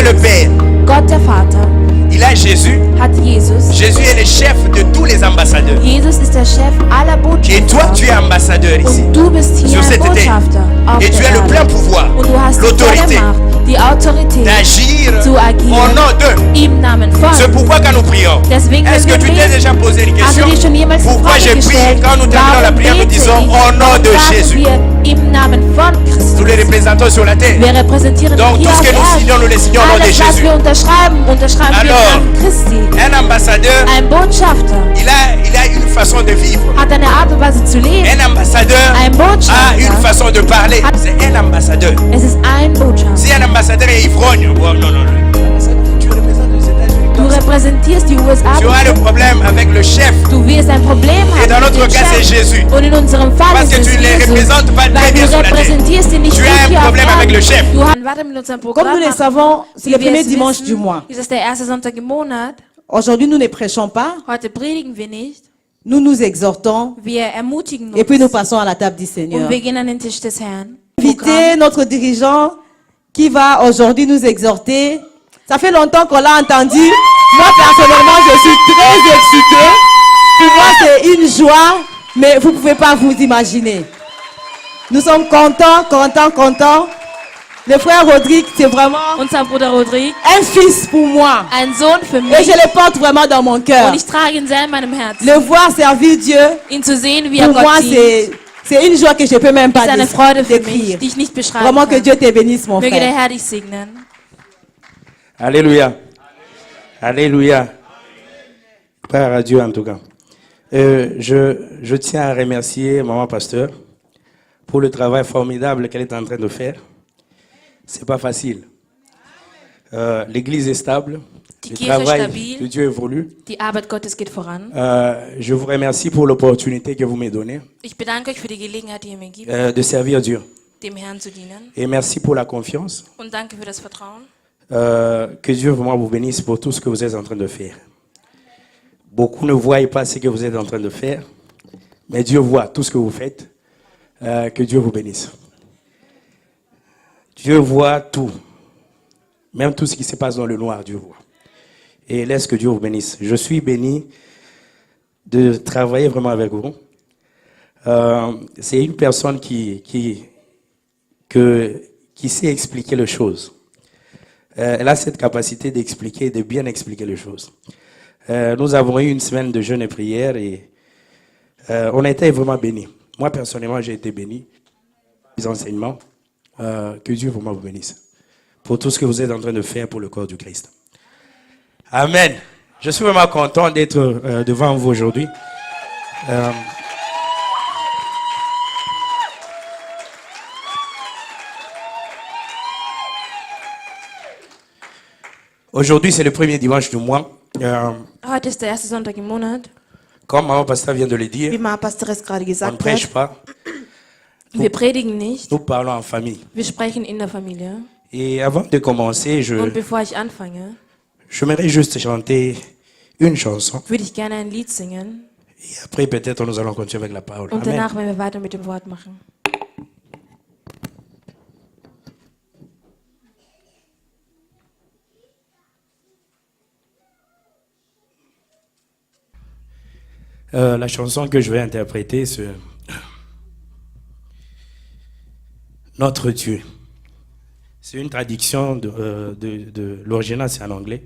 le Père, Gott der Vater, il a Jésus. hat Jesus. Jésus est le chef de tous les ambassadeurs. Jesus ist der Chef aller Et toi, Botschafter. tu es ambassadeur ici. Und du bist hier Sur ein cette terre. Botschafter auf Et tu der as le Erde. plein pouvoir, Und du hast die l'autorité volle Macht, die Autorität d'agir zu au agieren nom d'eux. im Namen von. C'est pourquoi quand nous prions, Deswegen, est-ce que wenn tu wir t'es beten, déjà posé une hast du question? dir schon jemals die Pourquoi Frage je prie gestellt, quand nous terminons la warum prière, nous bete disons ich? au nom Warum de sagen Jésus. wir im Namen von Christus? Tous les représentants sur la terre. Wir repräsentieren Donc hier tout ce auf que nous Erden. signons, nous les signons au nom de Alles, was Jésus. wir unterschreiben wir Alors, im Namen Christi. Un ambassadeur, Ein Botschafter il a une façon de vivre. hat eine Art und Weise zu leben. Un ambassadeur Ein a Botschafter, une façon de parler. C'est un ambassadeur. es ist ein Botschafter. Si un ambassadeur est ivrogne, oh, non, tu représentes les États-Unis. Du repräsentierst die USA. Tu auras le problème avec le chef. Du wirst ein Problem haben. Et dans mit notre dem cas, c'est Chef. Jésus. Und in unserem Fall Parce que ist tu es ne les Jesus. représentes pas très Weil bien du sur la terre. repräsentierst ihn nicht Tu gut as un hier auf problème avec Erden. le chef. Du hast, warte mit unserem Programm. Comme nous le machen. savons, c'est Wie le wir premier es dimanche wissen, du mois. ist es der erste Sonntag im Monat. Aujourd'hui, nous ne prêchons pas, Heute predigen wir nicht. nous nous exhortons Wir ermutigen uns. et puis nous passons à la table du Seigneur. Und wir gehen an den Tisch des Herrn. Inviter notre dirigeant qui va aujourd'hui nous exhorter. Ça fait longtemps qu'on l'a entendu. Moi, personnellement, je suis très excitée. Pour moi, c'est une joie, mais vous ne pouvez pas vous imaginer. Nous sommes contents. Le frère Rodrigue, c'est vraiment Unser Bruder Rodrigue, un fils pour moi. ein Sohn für Et mich. je le porte vraiment dans mon cœur. Und ich trage ihn sehr in meinem Herzen. Le voir servir Dieu, Ihn zu sehen, wie er pour moi, Gott dient, c'est une joie que je ne peux même pas ist eine Freude für mich, décrire. die ich nicht beschreiben Vraiment que kann. Dieu te bénisse, mon Möge der frère. Herr dich segnen. Alléluia. Alléluia. Gloire à Dieu en tout cas. Je tiens à remercier Maman Pasteur pour le travail formidable qu'elle est en train de faire. C'est pas facile. L'église est stable. Die Le Kirche ist travail stabil. de Dieu évolue. Die Arbeit Gottes geht voran. Je vous remercie pour l'opportunité que vous me donnez Ich bedanke euch für die Gelegenheit, die ihr mir gibt, de servir Dieu. dem Herrn zu dienen. Et merci pour la confiance. Und danke für das Vertrauen. Que Dieu vraiment vous bénisse pour tout ce que vous êtes en train de faire. Beaucoup ne voient pas ce que vous êtes en train de faire, mais Dieu voit tout ce que vous faites. Que Dieu vous bénisse. Dieu voit tout. Même tout ce qui se passe dans le noir, Dieu voit. Et laisse que Dieu vous bénisse. Je suis béni de travailler vraiment avec vous. C'est une personne qui sait expliquer les choses. Elle a cette capacité d'expliquer, de bien expliquer les choses. Nous avons eu une semaine de jeûne et prière et on a été vraiment bénis. Moi, personnellement, j'ai été béni. Les enseignements, que Dieu vraiment vous bénisse pour tout ce que vous êtes en train de faire pour le corps du Christ. Amen. Je suis vraiment content d'être devant vous aujourd'hui. Aujourd'hui, c'est le premier dimanche du mois. Heute ist der erste Sonntag im Monat. Comme Maman Pasteur vient de le Wie dire, ma Pastorin gerade on ne gesagt prêche hat, pas, Wir predigen nicht. nous parlons en famille. Wir sprechen in der Familie. Et avant de commencer, Und bevor ich anfange, j'aimerais juste chanter une chanson. würde ich gerne ein Lied singen. Et après, peut-être, nous allons continuer avec la parole. Und Amen. danach werden wir weiter mit dem Wort machen. La chanson que je vais interpréter, c'est Notre Dieu. C'est une traduction de l'original, c'est en anglais.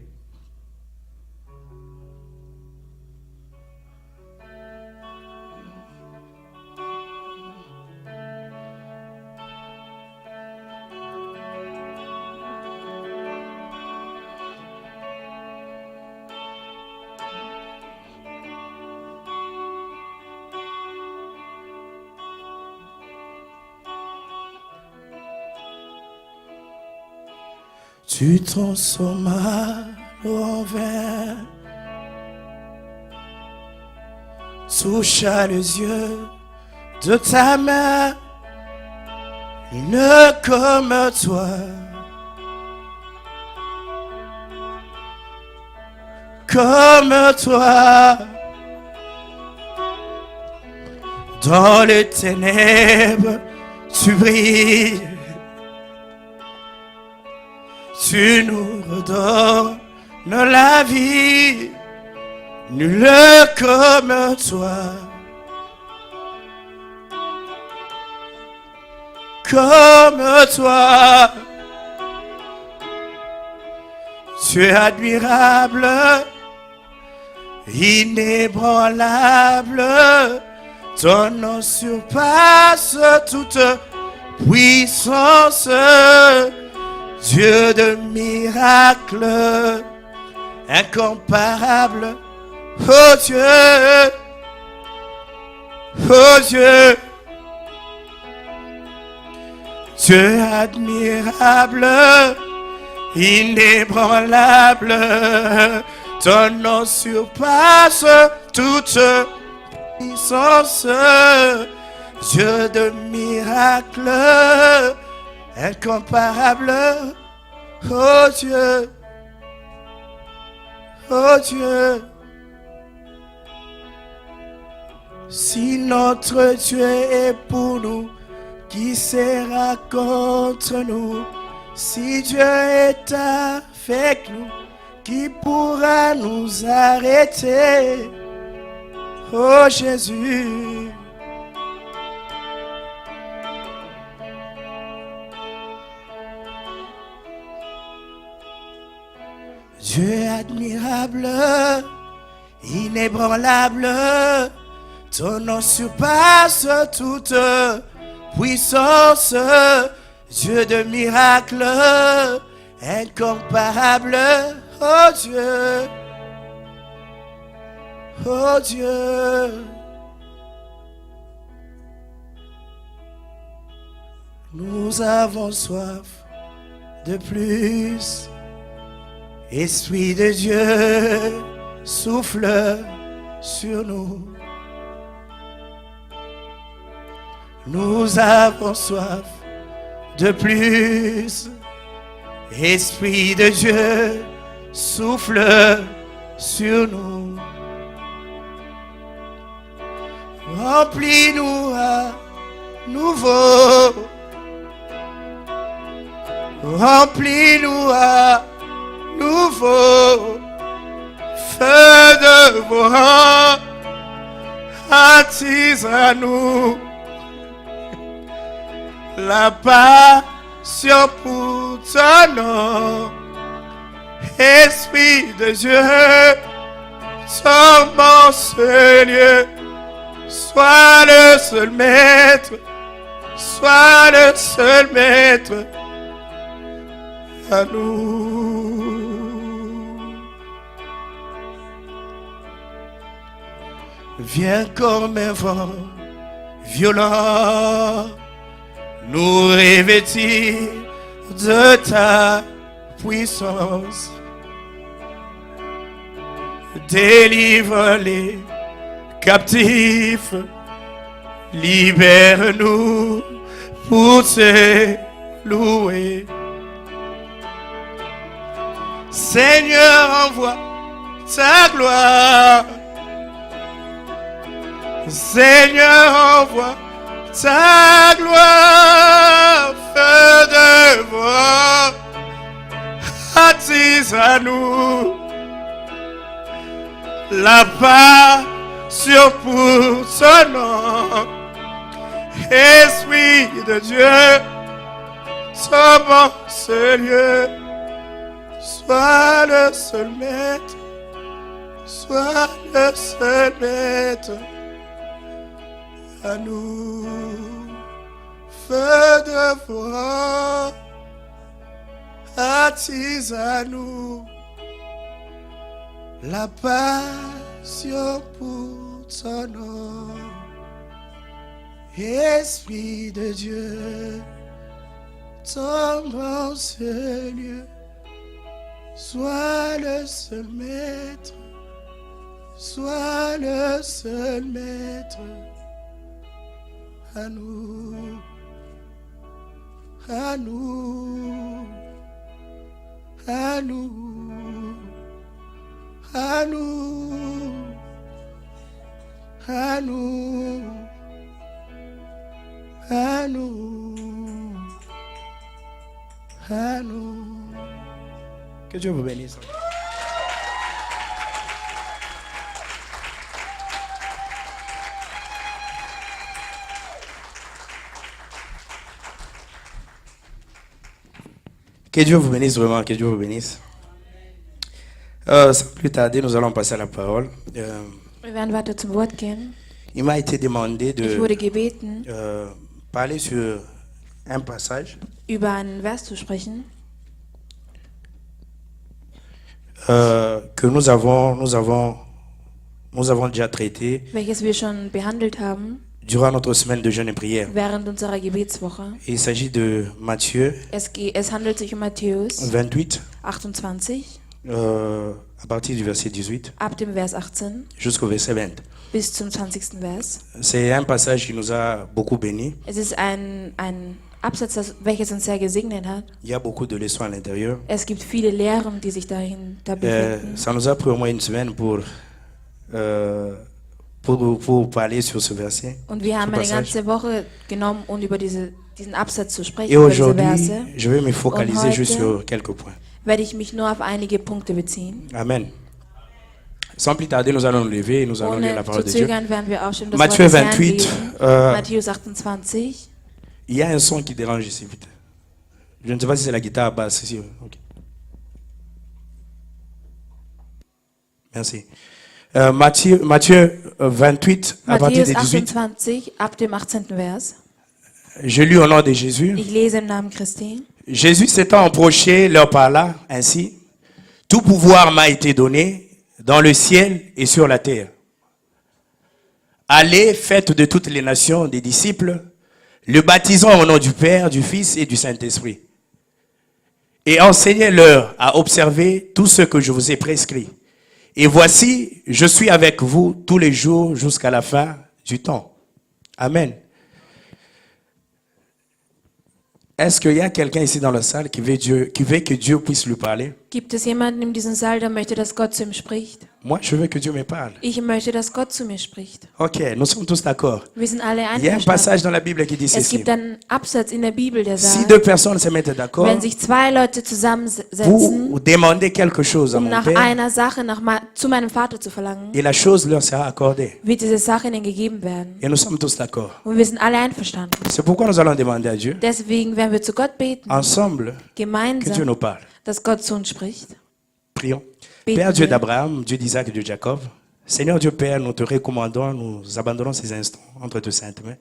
Tu transformas l'eau en vin, toucha les yeux de ta main, une comme toi. Comme toi, dans les ténèbres, tu brilles. Tu nous redonnes la vie, nul comme toi. Comme toi, tu es admirable, inébranlable, ton nom surpasse toute puissance, Dieu de miracles, incomparable, oh Dieu, oh Dieu. Dieu admirable, inébranlable, ton nom surpasse toute puissance, Dieu de miracles, incomparable, oh Dieu, oh Dieu. Si notre Dieu est pour nous, qui sera contre nous? Si Dieu est avec nous, qui pourra nous arrêter? Oh Jésus. Dieu est admirable, inébranlable, ton nom surpasse toute puissance, Dieu de miracles, incomparable, oh Dieu, oh Dieu. Nous avons soif de plus, Esprit de Dieu, souffle sur nous. Nous avons soif de plus, Esprit de Dieu, souffle sur nous. Remplis-nous à nouveau, remplis-nous à nouveau, feu de vos rangs, attise à nous la passion pour ton nom. Esprit de Dieu, tombe en ce lieu, sois le seul maître, sois le seul maître à nous. Viens comme un vent violent, nous revêtir de ta puissance. Délivre les captifs, libère-nous pour te louer. Seigneur, envoie ta gloire. Seigneur, envoie ta gloire, feu de voix, attise à nous la passion pour son nom. Esprit de Dieu, tombe en ce lieu, sois le seul maître, sois le seul maître à nous. Feu de voix, attise à nous la passion pour ton nom. Esprit de Dieu, tombe en ce lieu, sois le seul maître, sois le seul maître à nous, à nous, à nous, à nous, à nous, à nous, à nous. Que Dieu vous bénisse. Que Dieu vous bénisse vraiment, que Dieu vous bénisse. Sans plus tarder, nous allons passer à la parole. Wir werden weiter zum Wort gehen. Il m'a été demandé Ich wurde de gebeten, parler sur un passage über einen Vers zu sprechen, que nous avons déjà traité welches wir schon behandelt haben durant notre semaine de jeûne et prière. während unserer Gebetswoche. Il s'agit de Matthieu Es handelt sich um Matthäus 28, 28, à partir du verset 18 ab dem Vers 18 jusqu'au verset 20. bis zum 20. Vers. C'est un passage qui nous a beaucoup bénis. Es ist ein Absatz, welches uns sehr gesegnet hat. Il y a beaucoup de leçons à l'intérieur. Es gibt viele Lehren, die sich dahinter befinden. Ça nous a pris au moins une semaine pour parler sur ce verset. Und wir ce haben eine passage. ganze Woche genommen, um über diesen Absatz zu sprechen, Et über diese aujourd'hui, Verse. je vais me focaliser Und juste heute sur quelques points. Werde ich mich nur auf einige Punkte beziehen. Amen. Sans plus tarder, nous allons nous lever et nous allons lire la Ohne parole zu de Dieu. zögern werden wir aufstehen und das Matthieu Wort des Herrn 28, lesen. Matthäus 28. Il y a un son qui dérange ici, vite. Je ne sais pas si c'est la guitare basse ici. Ok. Merci. Matthieu 28, à partir Matthäus de 18. 28, ab dem 18. Vers. Je lis au nom de Jésus. Ich lese im Namen Christi. Jésus s'étant approché, leur parla ainsi. Tout pouvoir m'a été donné dans le ciel et sur la terre. Allez, faites de toutes les nations des disciples, le baptisant au nom du Père, du Fils et du Saint-Esprit. Et enseignez-leur à observer tout ce que je vous ai prescrit. Et voici, je suis avec vous tous les jours jusqu'à la fin du temps. Amen. Est-ce qu'il y a quelqu'un ici dans la salle qui veut que Dieu puisse lui parler? Gibt es jemanden in diesem Saal, der möchte, dass Gott zu ihm spricht? Moi, je veux que Dieu me parle. Ich möchte, dass Gott zu mir spricht. Ok, nous sommes tous d'accord. Wir sind alle Il y a un einverstanden. passage dans la Bible qui dit Es ceci. gibt einen Absatz in der Bibel, der Si sagt, deux personnes se mettent d'accord, wenn sich zwei Leute zusammensetzen, vous demandez quelque chose à um mon nach Père einer Sache zu meinem Vater zu verlangen, et la chose leur sera accordée. wird diese Sache ihnen gegeben werden. Et nous sommes tous d'accord. Und wir sind alle einverstanden. C'est pourquoi nous allons demander à Dieu, Deswegen werden wir zu Gott beten, ensemble, que Dieu gemeinsam, nous parle. dass Gott zu uns spricht. Prions. Beten Père Dieu wir. d'Abraham, Dieu d'Isaac et Dieu de Jacob, Seigneur Dieu Père, nous te recommandons, nous abandonnons ces instants entre tes saintes mains.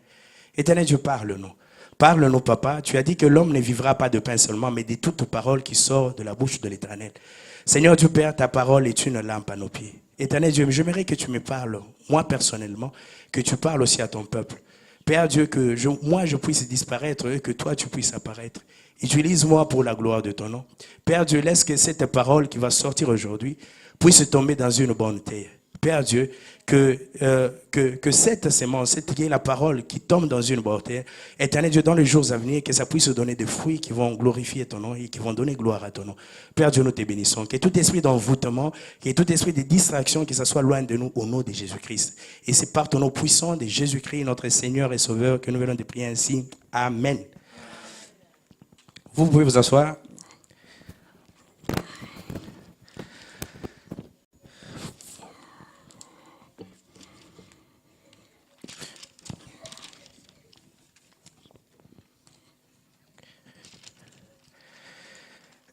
Éternel Dieu, parle-nous. Parle-nous, Papa. Tu as dit que l'homme ne vivra pas de pain seulement, mais de toute parole qui sort de la bouche de l'Éternel. Seigneur Dieu Père, ta parole est une lampe à nos pieds. Éternel Dieu, j'aimerais que tu me parles, moi personnellement, que tu parles aussi à ton peuple. Père Dieu, que moi je puisse disparaître et que toi tu puisses apparaître. Utilise-moi pour la gloire de ton nom. Père Dieu, laisse que cette parole qui va sortir aujourd'hui puisse tomber dans une bonne terre. Père Dieu, que cette sémence, qui est la parole qui tombe dans une bonne terre, Éternel Dieu, dans les jours à venir, que ça puisse donner des fruits qui vont glorifier ton nom et qui vont donner gloire à ton nom. Père Dieu, nous te bénissons. Que tout esprit d'envoûtement, que tout esprit de distraction, que ça soit loin de nous au nom de Jésus-Christ. Et c'est par ton nom puissant de Jésus-Christ, notre Seigneur et Sauveur, que nous venons de prier ainsi. Amen. Vous pouvez vous asseoir.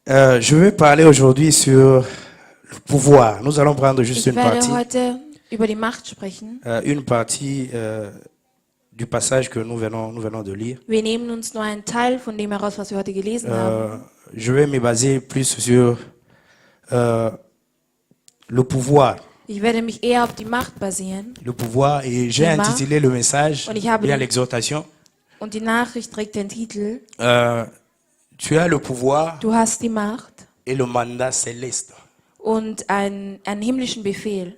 Je vais parler aujourd'hui sur le pouvoir. Nous allons prendre juste Ich une partie, werde heute über die Macht sprechen. une partie du passage que nous venons de lire. Wir nehmen uns nur einen Teil von dem heraus, was wir heute gelesen haben. Je vais me baser plus sur le pouvoir. Ich werde mich eher auf die Macht basieren. Le pouvoir, et j'ai Die Macht. intitulé le message Und ich habe bien den- l'exhortation. Und die Nachricht trägt den Titel, Tu as le pouvoir du hast die Macht et le mandat céleste. und einen himmlischen Befehl.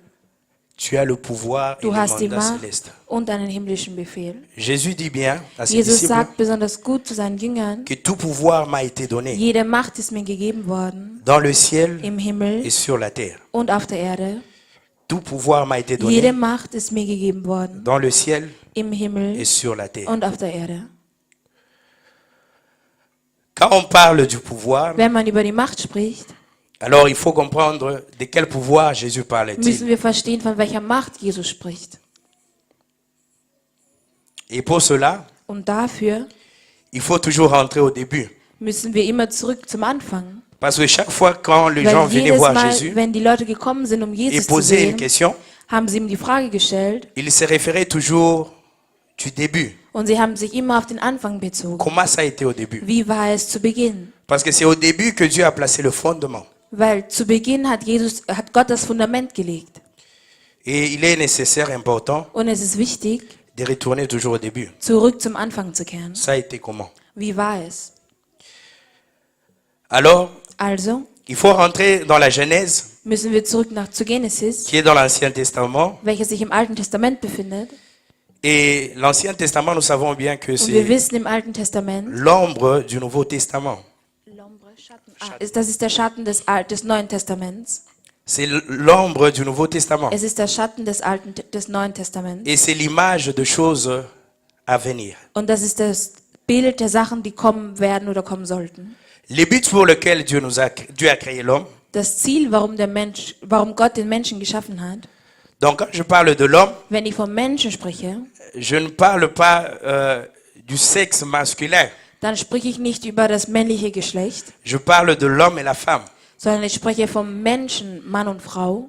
Tu as le pouvoir et Du le hast die mandat Macht céleste. und einen himmlischen Befehl. Jésus dit bien à ses Jesus disciples sagt besonders gut zu seinen Jüngern, que tout pouvoir m'a été donné jede Macht ist mir gegeben worden, dans le ciel im Himmel et sur la terre. und auf der Erde. Tout pouvoir m'a été Jede donné Macht ist mir gegeben worden, dans le ciel im et Himmel sur la terre. und auf der Erde. Quand on parle du pouvoir, Wenn man über die Macht spricht, Alors il faut comprendre de quel pouvoir Jésus parlait-il. müssen wir verstehen, von welcher Macht Jesus spricht. Et pour cela, Und dafür il faut toujours rentrer au début. müssen wir immer zurück zum Anfang. Parce que chaque fois quand les gens Weil venaient jedes voir Mal, Jésus wenn die Leute gekommen sind, um et Jesus zu posaient une sehen, question, haben sie ihm die Frage gestellt ils se référaient toujours du début. und sie haben sich immer auf den Anfang bezogen. Comment ça a été au début? Wie war es zu Beginn? Parce que c'est au début que Dieu a placé le fondement. Weil zu Beginn hat Gott das Fundament gelegt. Et il est nécessaire, important, Und es ist wichtig, de retourner toujours au début. zurück zum Anfang zu kehren. Ça a été comment? Wie war es? Alors, Also il faut rentrer dans la Genèse, müssen wir zurück zu Genesis, qui est dans l'Ancien Testament. welches sich im Alten Testament befindet. Et l'Ancien Testament, nous savons bien que Und wir c'est wissen im Alten Testament, l'ombre du Nouveau Testament. das ist der Schatten des Neuen Testaments. C'est l'ombre du Nouveau Testament. Es ist der Schatten des Neuen Testaments. Et c'est l'image de choses à venir. Und das ist das Bild der Sachen, die kommen werden oder kommen sollten. Le but pour lequel Dieu a créé l'homme. Das Ziel, warum Gott den Menschen geschaffen hat. Donc quand je parle de l'homme, Wenn ich vom Menschen spreche, je ne parle pas du sexe masculin. dann spreche ich nicht über das männliche Geschlecht, Je parle de l'homme et la femme. sondern ich spreche vom Menschen, Mann und Frau.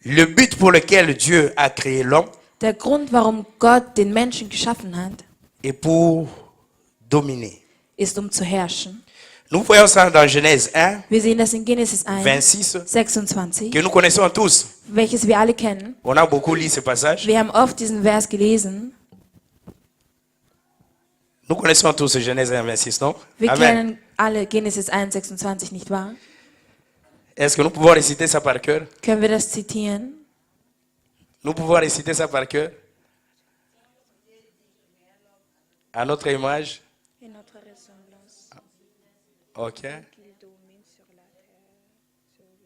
Le but pour lequel Dieu a créé l'homme Der Grund, warum Gott den Menschen geschaffen hat, est pour dominer. ist, um zu herrschen. Nous voyons ça dans Genèse 1, Wir sehen das in Genesis 1, 26, 26, que nous connaissons tous. welches wir alle kennen. On a beaucoup lu ce passage. Wir haben oft diesen Vers gelesen. Nous connaissons tous Genèse 1, 26, non? Wir Amen. kennen alle Genesis 1, 26, nicht wahr? Est-ce que nous pouvons réciter ça par cœur? Können wir das zitieren? Nous pouvons réciter ça par cœur? À notre image? Ok.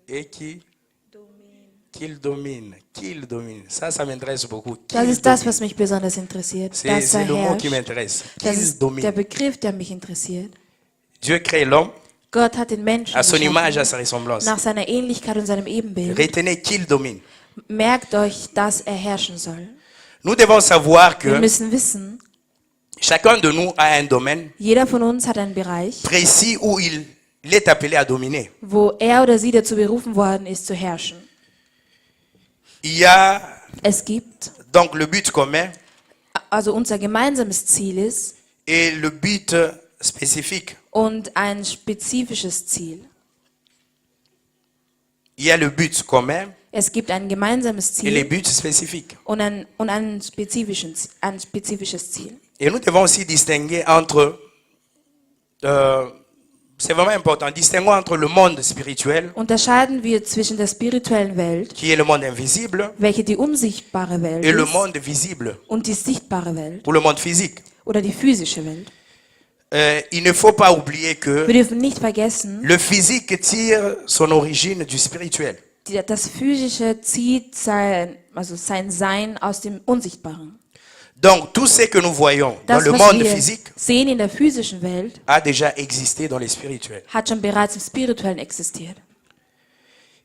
Et qu'il domine. Ça m'intéresse beaucoup. Das ist das, was mich besonders interessiert. C'est Dass er le mot qui herrscht. m'intéresse. Das Qu'il ist der domine. Begriff, der mich interessiert. Dieu crée l'homme Gott hat den Menschen à son image, à geschaffen, sa ressemblance. nach seiner Ähnlichkeit und seinem Ebenbild. Retenez qu'il domine. Merkt euch, dass er herrschen soll. Nous devons savoir Wir que müssen wissen, chacun de nous a un domaine jeder von uns hat einen Bereich, précis où il est appelé à dominer. wo er oder sie dazu berufen worden ist, zu herrschen. Il y a Es gibt, donc le but commun also unser gemeinsames Ziel ist et le but spécifique. und ein spezifisches Ziel. Il y a le but commun Es gibt ein gemeinsames et les Ziel buts spécifiques. und ein spezifisches Ziel. Et nous devons aussi distinguer entre, c'est vraiment important, distinguons entre le monde spirituel, Unterscheiden wir zwischen der spirituellen Welt, qui est le monde invisible, welche die unsichtbare Welt et le ist, monde visible, und die sichtbare Welt ou le monde physique. oder die physische Welt. Il ne faut pas oublier que Wir dürfen nicht vergessen, le physique tire son origine du spirituel. das Physische zieht sein Sein aus dem Unsichtbaren. Donc tout ce que nous voyons dans Das, le was monde wir physique sehen in der physischen Welt, a déjà existé dans le spirituel. hat schon bereits im Spirituellen existiert.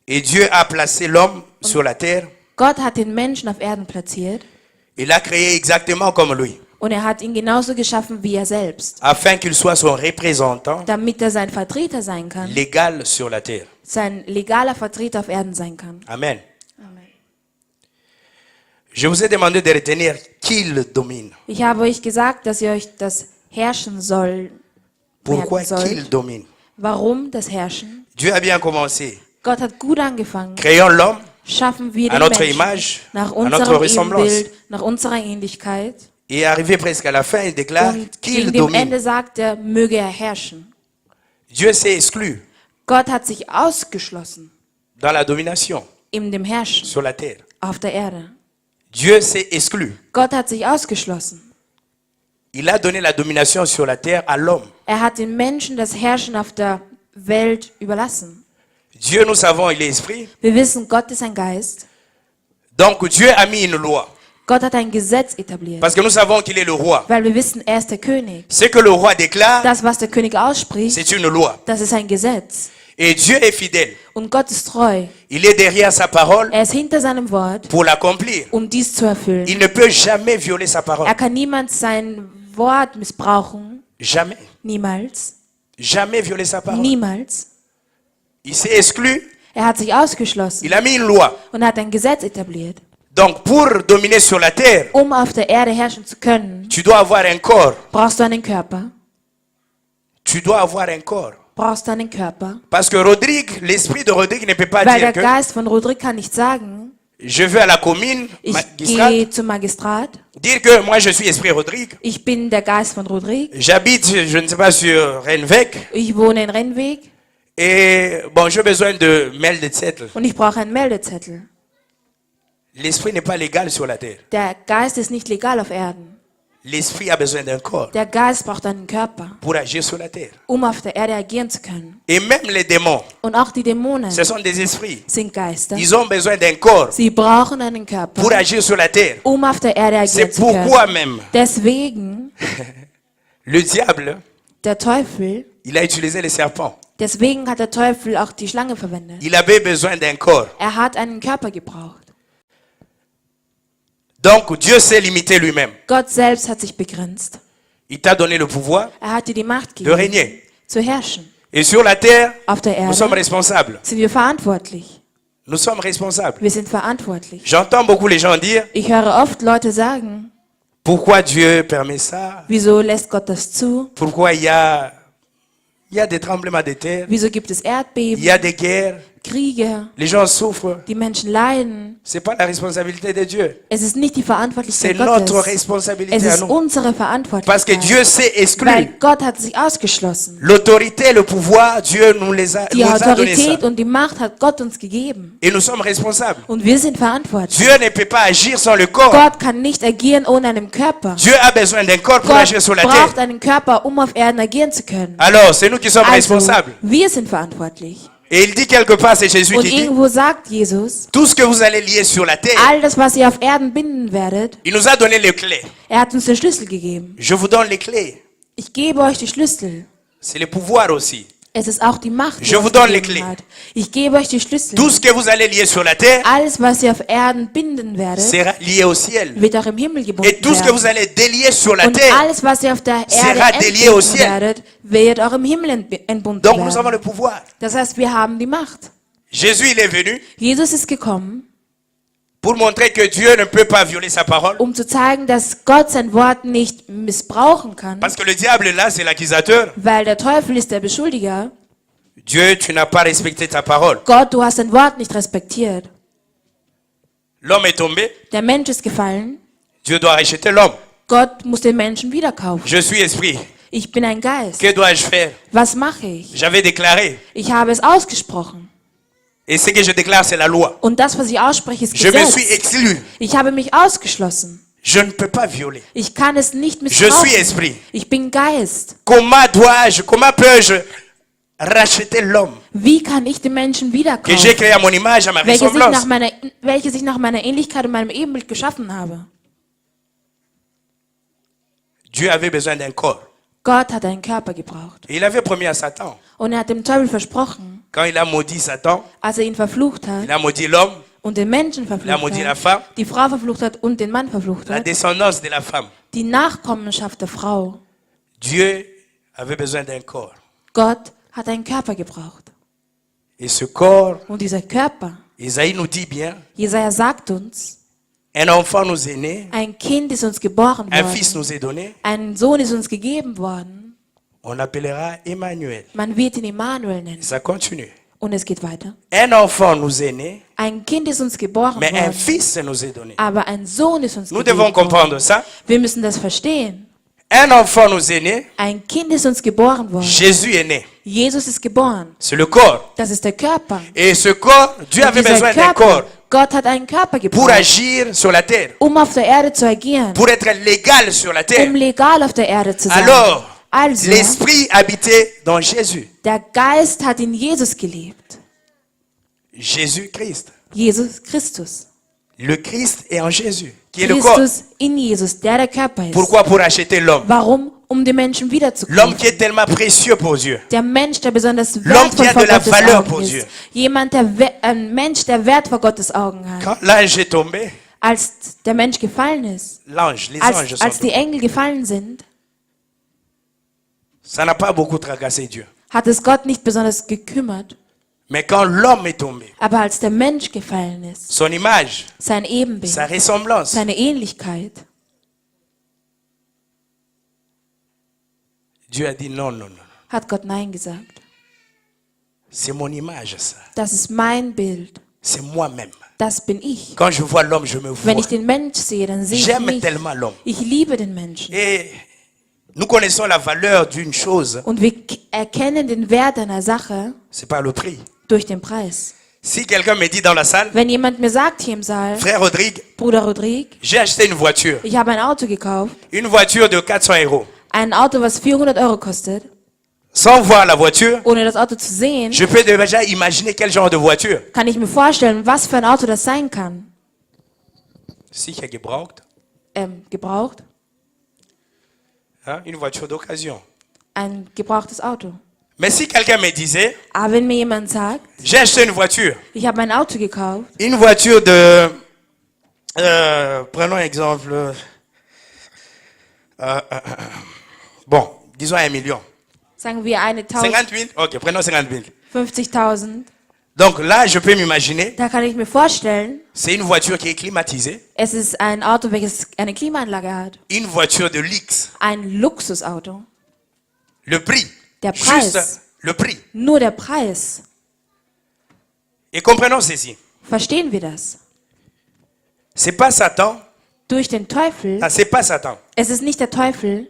Et Dieu a placé l'homme sur la terre. Gott hat den Menschen auf Erden platziert Il l'a créé exactement comme lui, und er hat ihn genauso geschaffen wie er selbst, afin qu'il soit son représentant damit er sein Vertreter sein kann, légal sur la terre. sein legaler Vertreter auf Erden sein kann. Amen. Amen. Je vous ai demandé de retenir qu'il domine. Ich habe euch gesagt, dass ihr euch das Herrschen soll Pourquoi merken sollt. qu'il domine? Warum das Herrschen? Dieu a bien commencé. Gott hat gut angefangen. Créons l'homme Schaffen wir à den notre Menschen image, nach à notre unserem ressemblance. Ebenbild, nach unserer Ähnlichkeit. Et arrivé presque à la fin, il déclare Und qu'il gegen dem domine. Ende sagt er, möge er herrschen. Dieu s'est exclu Gott hat sich ausgeschlossen dans la domination in dem Herrschen sur la terre. auf der Erde. Dieu s'est exclu. Gott hat sich ausgeschlossen. Il a donné la domination sur la terre à l'homme. Er hat den Menschen das Herrschen auf der Welt überlassen. Dieu, nous savons, il est esprit. Wir wissen, Gott ist ein Geist. Donc Dieu a mis une loi. Gott hat ein Gesetz etabliert. Parce que nous savons qu'il est le roi. Weil wir wissen, er ist der König. Ce que le roi déclare, Das, was der König ausspricht, c'est une loi. das ist ein Gesetz. Et Dieu est fidèle. Und Gott ist treu. Il est derrière sa parole Er ist hinter seinem Wort, pour l'accomplir. dies zu erfüllen. Il ne peut jamais violer sa parole. Er kann niemand sein Wort missbrauchen. Jamais. Niemals. Jamais violer sa parole. Niemals. Il s'est exclu. Er hat sich ausgeschlossen Il a mis une loi. und hat ein Gesetz etabliert. Donc pour dominer sur la terre, Auf der Erde herrschen zu können, tu dois avoir un corps. brauchst du einen Körper. Tu dois avoir un corps. Brauchst du einen Körper. Parce que Rodrigue, l'esprit de Rodrigue ne peut pas Weil dire der que Geist von Rodrigue kann nicht sagen, je vais à la commune, ich magistrat, gehe zum Magistrat, dire que moi je suis esprit Rodrigue. ich bin der Geist von Rodrigue, J'habite, je ne sais pas, sur Rennweg. ich wohne in Rennweg Et bon, j'ai besoin de Meldezettel. und ich brauche einen Meldezettel. L'esprit n'est pas légal sur la terre. Der Geist ist nicht legal auf Erden. L'esprit a besoin d'un corps Der Geist braucht einen Körper, pour agir sur la terre. auf der Erde agieren zu können. Et même les démons, Und auch die Dämonen ce sont des esprits. sind Geister. Ils ont besoin d'un corps Sie brauchen einen Körper, pour agir sur la terre. auf der Erde agieren C'est zu können. pourquoi même Deswegen, le diable, der Teufel, il a utilisé les serpents. deswegen hat der Teufel auch die Schlange verwendet. Il avait besoin d'un corps. Er hat einen Körper gebraucht. Donc Dieu s'est limité lui-même. Gott selbst hat sich begrenzt. Il t'a donné le pouvoir Er hat dir die Macht de gegeben, régner. zu herrschen. Et sur la terre, Auf der nous sommes Erde responsables. sind wir verantwortlich. Nous sommes responsables. Wir sind verantwortlich. J'entends beaucoup les gens dire, Ich höre oft Leute sagen, pourquoi Dieu permet ça? wieso lässt Gott das zu? Pourquoi il y a des tremblements de terre? Wieso gibt es Il y a Erdbeben, des guerres? Kriege? Les gens souffrent. Die Menschen leiden. C'est pas la responsabilité de Dieu. Es ist nicht die C'est Verantwortlichkeit notre Gottes. responsabilité Es à ist nous. unsere Parce que Verantwortlichkeit. Dieu s'est exclu. Weil Gott hat sich ausgeschlossen. L'autorité, le pouvoir, Dieu nous Die a donné ça. Autorität und die Macht hat Gott uns gegeben. Et nous sommes responsables. Und wir sind verantwortlich. Dieu ne peut pas agir sans le corps. Gott kann nicht agieren ohne einen Körper. Dieu a besoin d'un corps pour Gott agir sur la braucht terre. einen Körper, auf Erden agieren zu können. Alors, c'est nous qui sommes Also, responsables. wir sind verantwortlich. Et il dit quelque part, c'est Jésus Und qui dit, irgendwo sagt Jesus, tout ce que vous allez lier sur la terre, all das, was ihr auf Erden binden werdet, il nous a donné les clés. er hat uns den Schlüssel gegeben. Je vous donne les clés. Ich gebe euch die Schlüssel. C'est le pouvoir aussi. Es ist auch die Macht, die Je er vous uns donne les gegeben clés. hat. Ich gebe euch die Schlüssel. Tout ce que vous allez lier sur la terre Alles, was ihr auf Erden binden werdet, sera lié au ciel. wird auch im Himmel gebunden Et tout ce que vous werden. allez délier sur la Und terre, alles, was ihr auf der sera Erde délié au entbinden ciel. werdet, wird auch im Himmel entbunden donc nous avons werden. le pouvoir. Das heißt, wir haben die Macht. Jésus, il est venu Jesus ist gekommen, pour montrer que Dieu ne peut pas violer sa parole. zu zeigen, dass Gott sein Wort nicht missbrauchen kann, Parce que le diable, là, c'est l'accusateur. weil der Teufel ist der Beschuldiger. Dieu, tu n'as pas respecté ta parole. Gott, du hast dein Wort nicht respektiert. L'homme est tombé. Der Mensch ist gefallen. Dieu doit racheter l'homme. Gott muss den Menschen wiederkaufen. Je suis esprit. Ich bin ein Geist. Que dois-je faire? Was mache ich? J'avais déclaré. Ich habe es ausgesprochen. Et ce que je déclare, c'est la loi. Und das, was ich ausspreche, ist Je me suis Gesetz. exclu. Ich habe mich ausgeschlossen. Je ne peux pas violer. Ich kann es nicht Je suis missbrauchen. esprit. Ich bin Geist. Comment peux-je racheter l'homme Wie kann ich den Menschen que j'ai wiederkaufen, créé à mon image, à ma welches ressemblance? ich nach meiner Ähnlichkeit und meinem Ebenbild geschaffen habe? Dieu avait besoin d'un corps. Gott hat einen Körper gebraucht. Et il avait promis à Satan, Und er hat dem Teufel versprochen, quand il a maudit Satan, als er ihn verflucht hat il a maudit l'homme, und den Menschen il a verflucht maudit la hat, femme, die Frau verflucht hat und den Mann verflucht la hat, descendance de la femme. die Nachkommenschaft der Frau. Dieu avait besoin d'un corps. Gott hat einen Körper gebraucht. Et ce corps, Und dieser Körper, Isaïe nous dit bien, Jesaja sagt uns, un enfant nous est né, ein Kind ist uns geboren un fils worden, nous est donné, ein Sohn ist uns gegeben worden. on l'appellera Emmanuel. Man wird ihn Immanuel nennen. Ça continue. Und es geht weiter. Un enfant nous est né, Ein Kind ist uns geboren mais un worden, fils nous est donné. aber ein Sohn ist uns Nous gegeben devons worden. comprendre ça. Wir müssen das verstehen. Un enfant nous est né, Ein Kind ist uns geboren worden. Jésus est né. Jesus ist geboren. C'est le corps. Das ist der Körper. Et ce corps, Dieu Und avait dieser besoin d'un corps Gott hat einen Körper pour gebraucht, agir sur la terre, auf der Erde zu agieren, pour être légal sur la terre. legal auf der Erde zu sein. Alors, Also, l'esprit habitait dans Jésus, der Geist hat in Jesus gelebt. Jésus-Christ. Jesus Christus. Le Christ est en Jésus, qui est le corps. Christus in Jesus, der Körper ist. Pourquoi? Pour acheter l'homme. Warum? um den Menschen L'homme wiederzukommen. qui est tellement précieux pour Dieu. Der Mensch, der besonders L'homme qui wertvoll a vor de la Gottes valeur pour Augen Dieu. ist. Ein Mensch, der Wert vor Gottes Augen hat. Quand l'ange est tombé, Als der Mensch gefallen ist, l'ange, les anges sont als die tombés. Engel gefallen sind, Ça n'a pas beaucoup tracassé Dieu. hat es Gott nicht besonders gekümmert. Mais quand l'homme est tombé, Aber als der Mensch gefallen ist, son image, sein Ebenbild, sa ressemblance, seine Ähnlichkeit, Dieu a dit non, non, non. hat Gott Nein gesagt. C'est mon image, ça. Das ist mein Bild. C'est moi-même. Das bin ich. Quand je vois l'homme, je me Wenn vois. ich den Mensch sehe, dann sehe ich J'aime mich. tellement l'homme. Ich liebe den Menschen. Et nous connaissons la valeur d'une chose, Und wir erkennen den Wert einer Sache c'est pas le prix. durch den Preis. Si quelqu'un me dit dans la salle, Wenn jemand mir sagt hier im Saal, frère Rodrigue, Bruder Rodrigue, j'ai acheté une voiture. ich habe ein Auto gekauft, Une voiture de 400 €. ein Auto, was 400 € kostet, Sans voir la voiture, ohne das Auto zu sehen, je peux déjà imaginer quel genre de voiture. kann ich mir vorstellen, was für ein Auto das sein kann. Sicher gebraucht. Gebraucht. Hein? Une voiture d'occasion. Ein gebrauchtes Auto. Mais si quelqu'un me disait, Aber wenn mir jemand sagt, j'ai acheté une voiture. ich habe ein Auto gekauft, Une voiture de... prenons exemple... bon, disons 1 million. sagen wir eine 50 000. Ok, prenons 50 000. 50.000, Donc là, je peux m'imaginer, da kann ich mir vorstellen, c'est une voiture qui est climatisée. es ist ein Auto, welches eine Klimaanlage hat. Une voiture de luxe. Ein Luxusauto. Le prix. Der Preis. Juste le prix. Nur der Preis. Et comprenons ceci. Verstehen wir das? C'est pas Satan. Durch den Teufel. Ah, c'est pas Satan Es ist nicht der Teufel,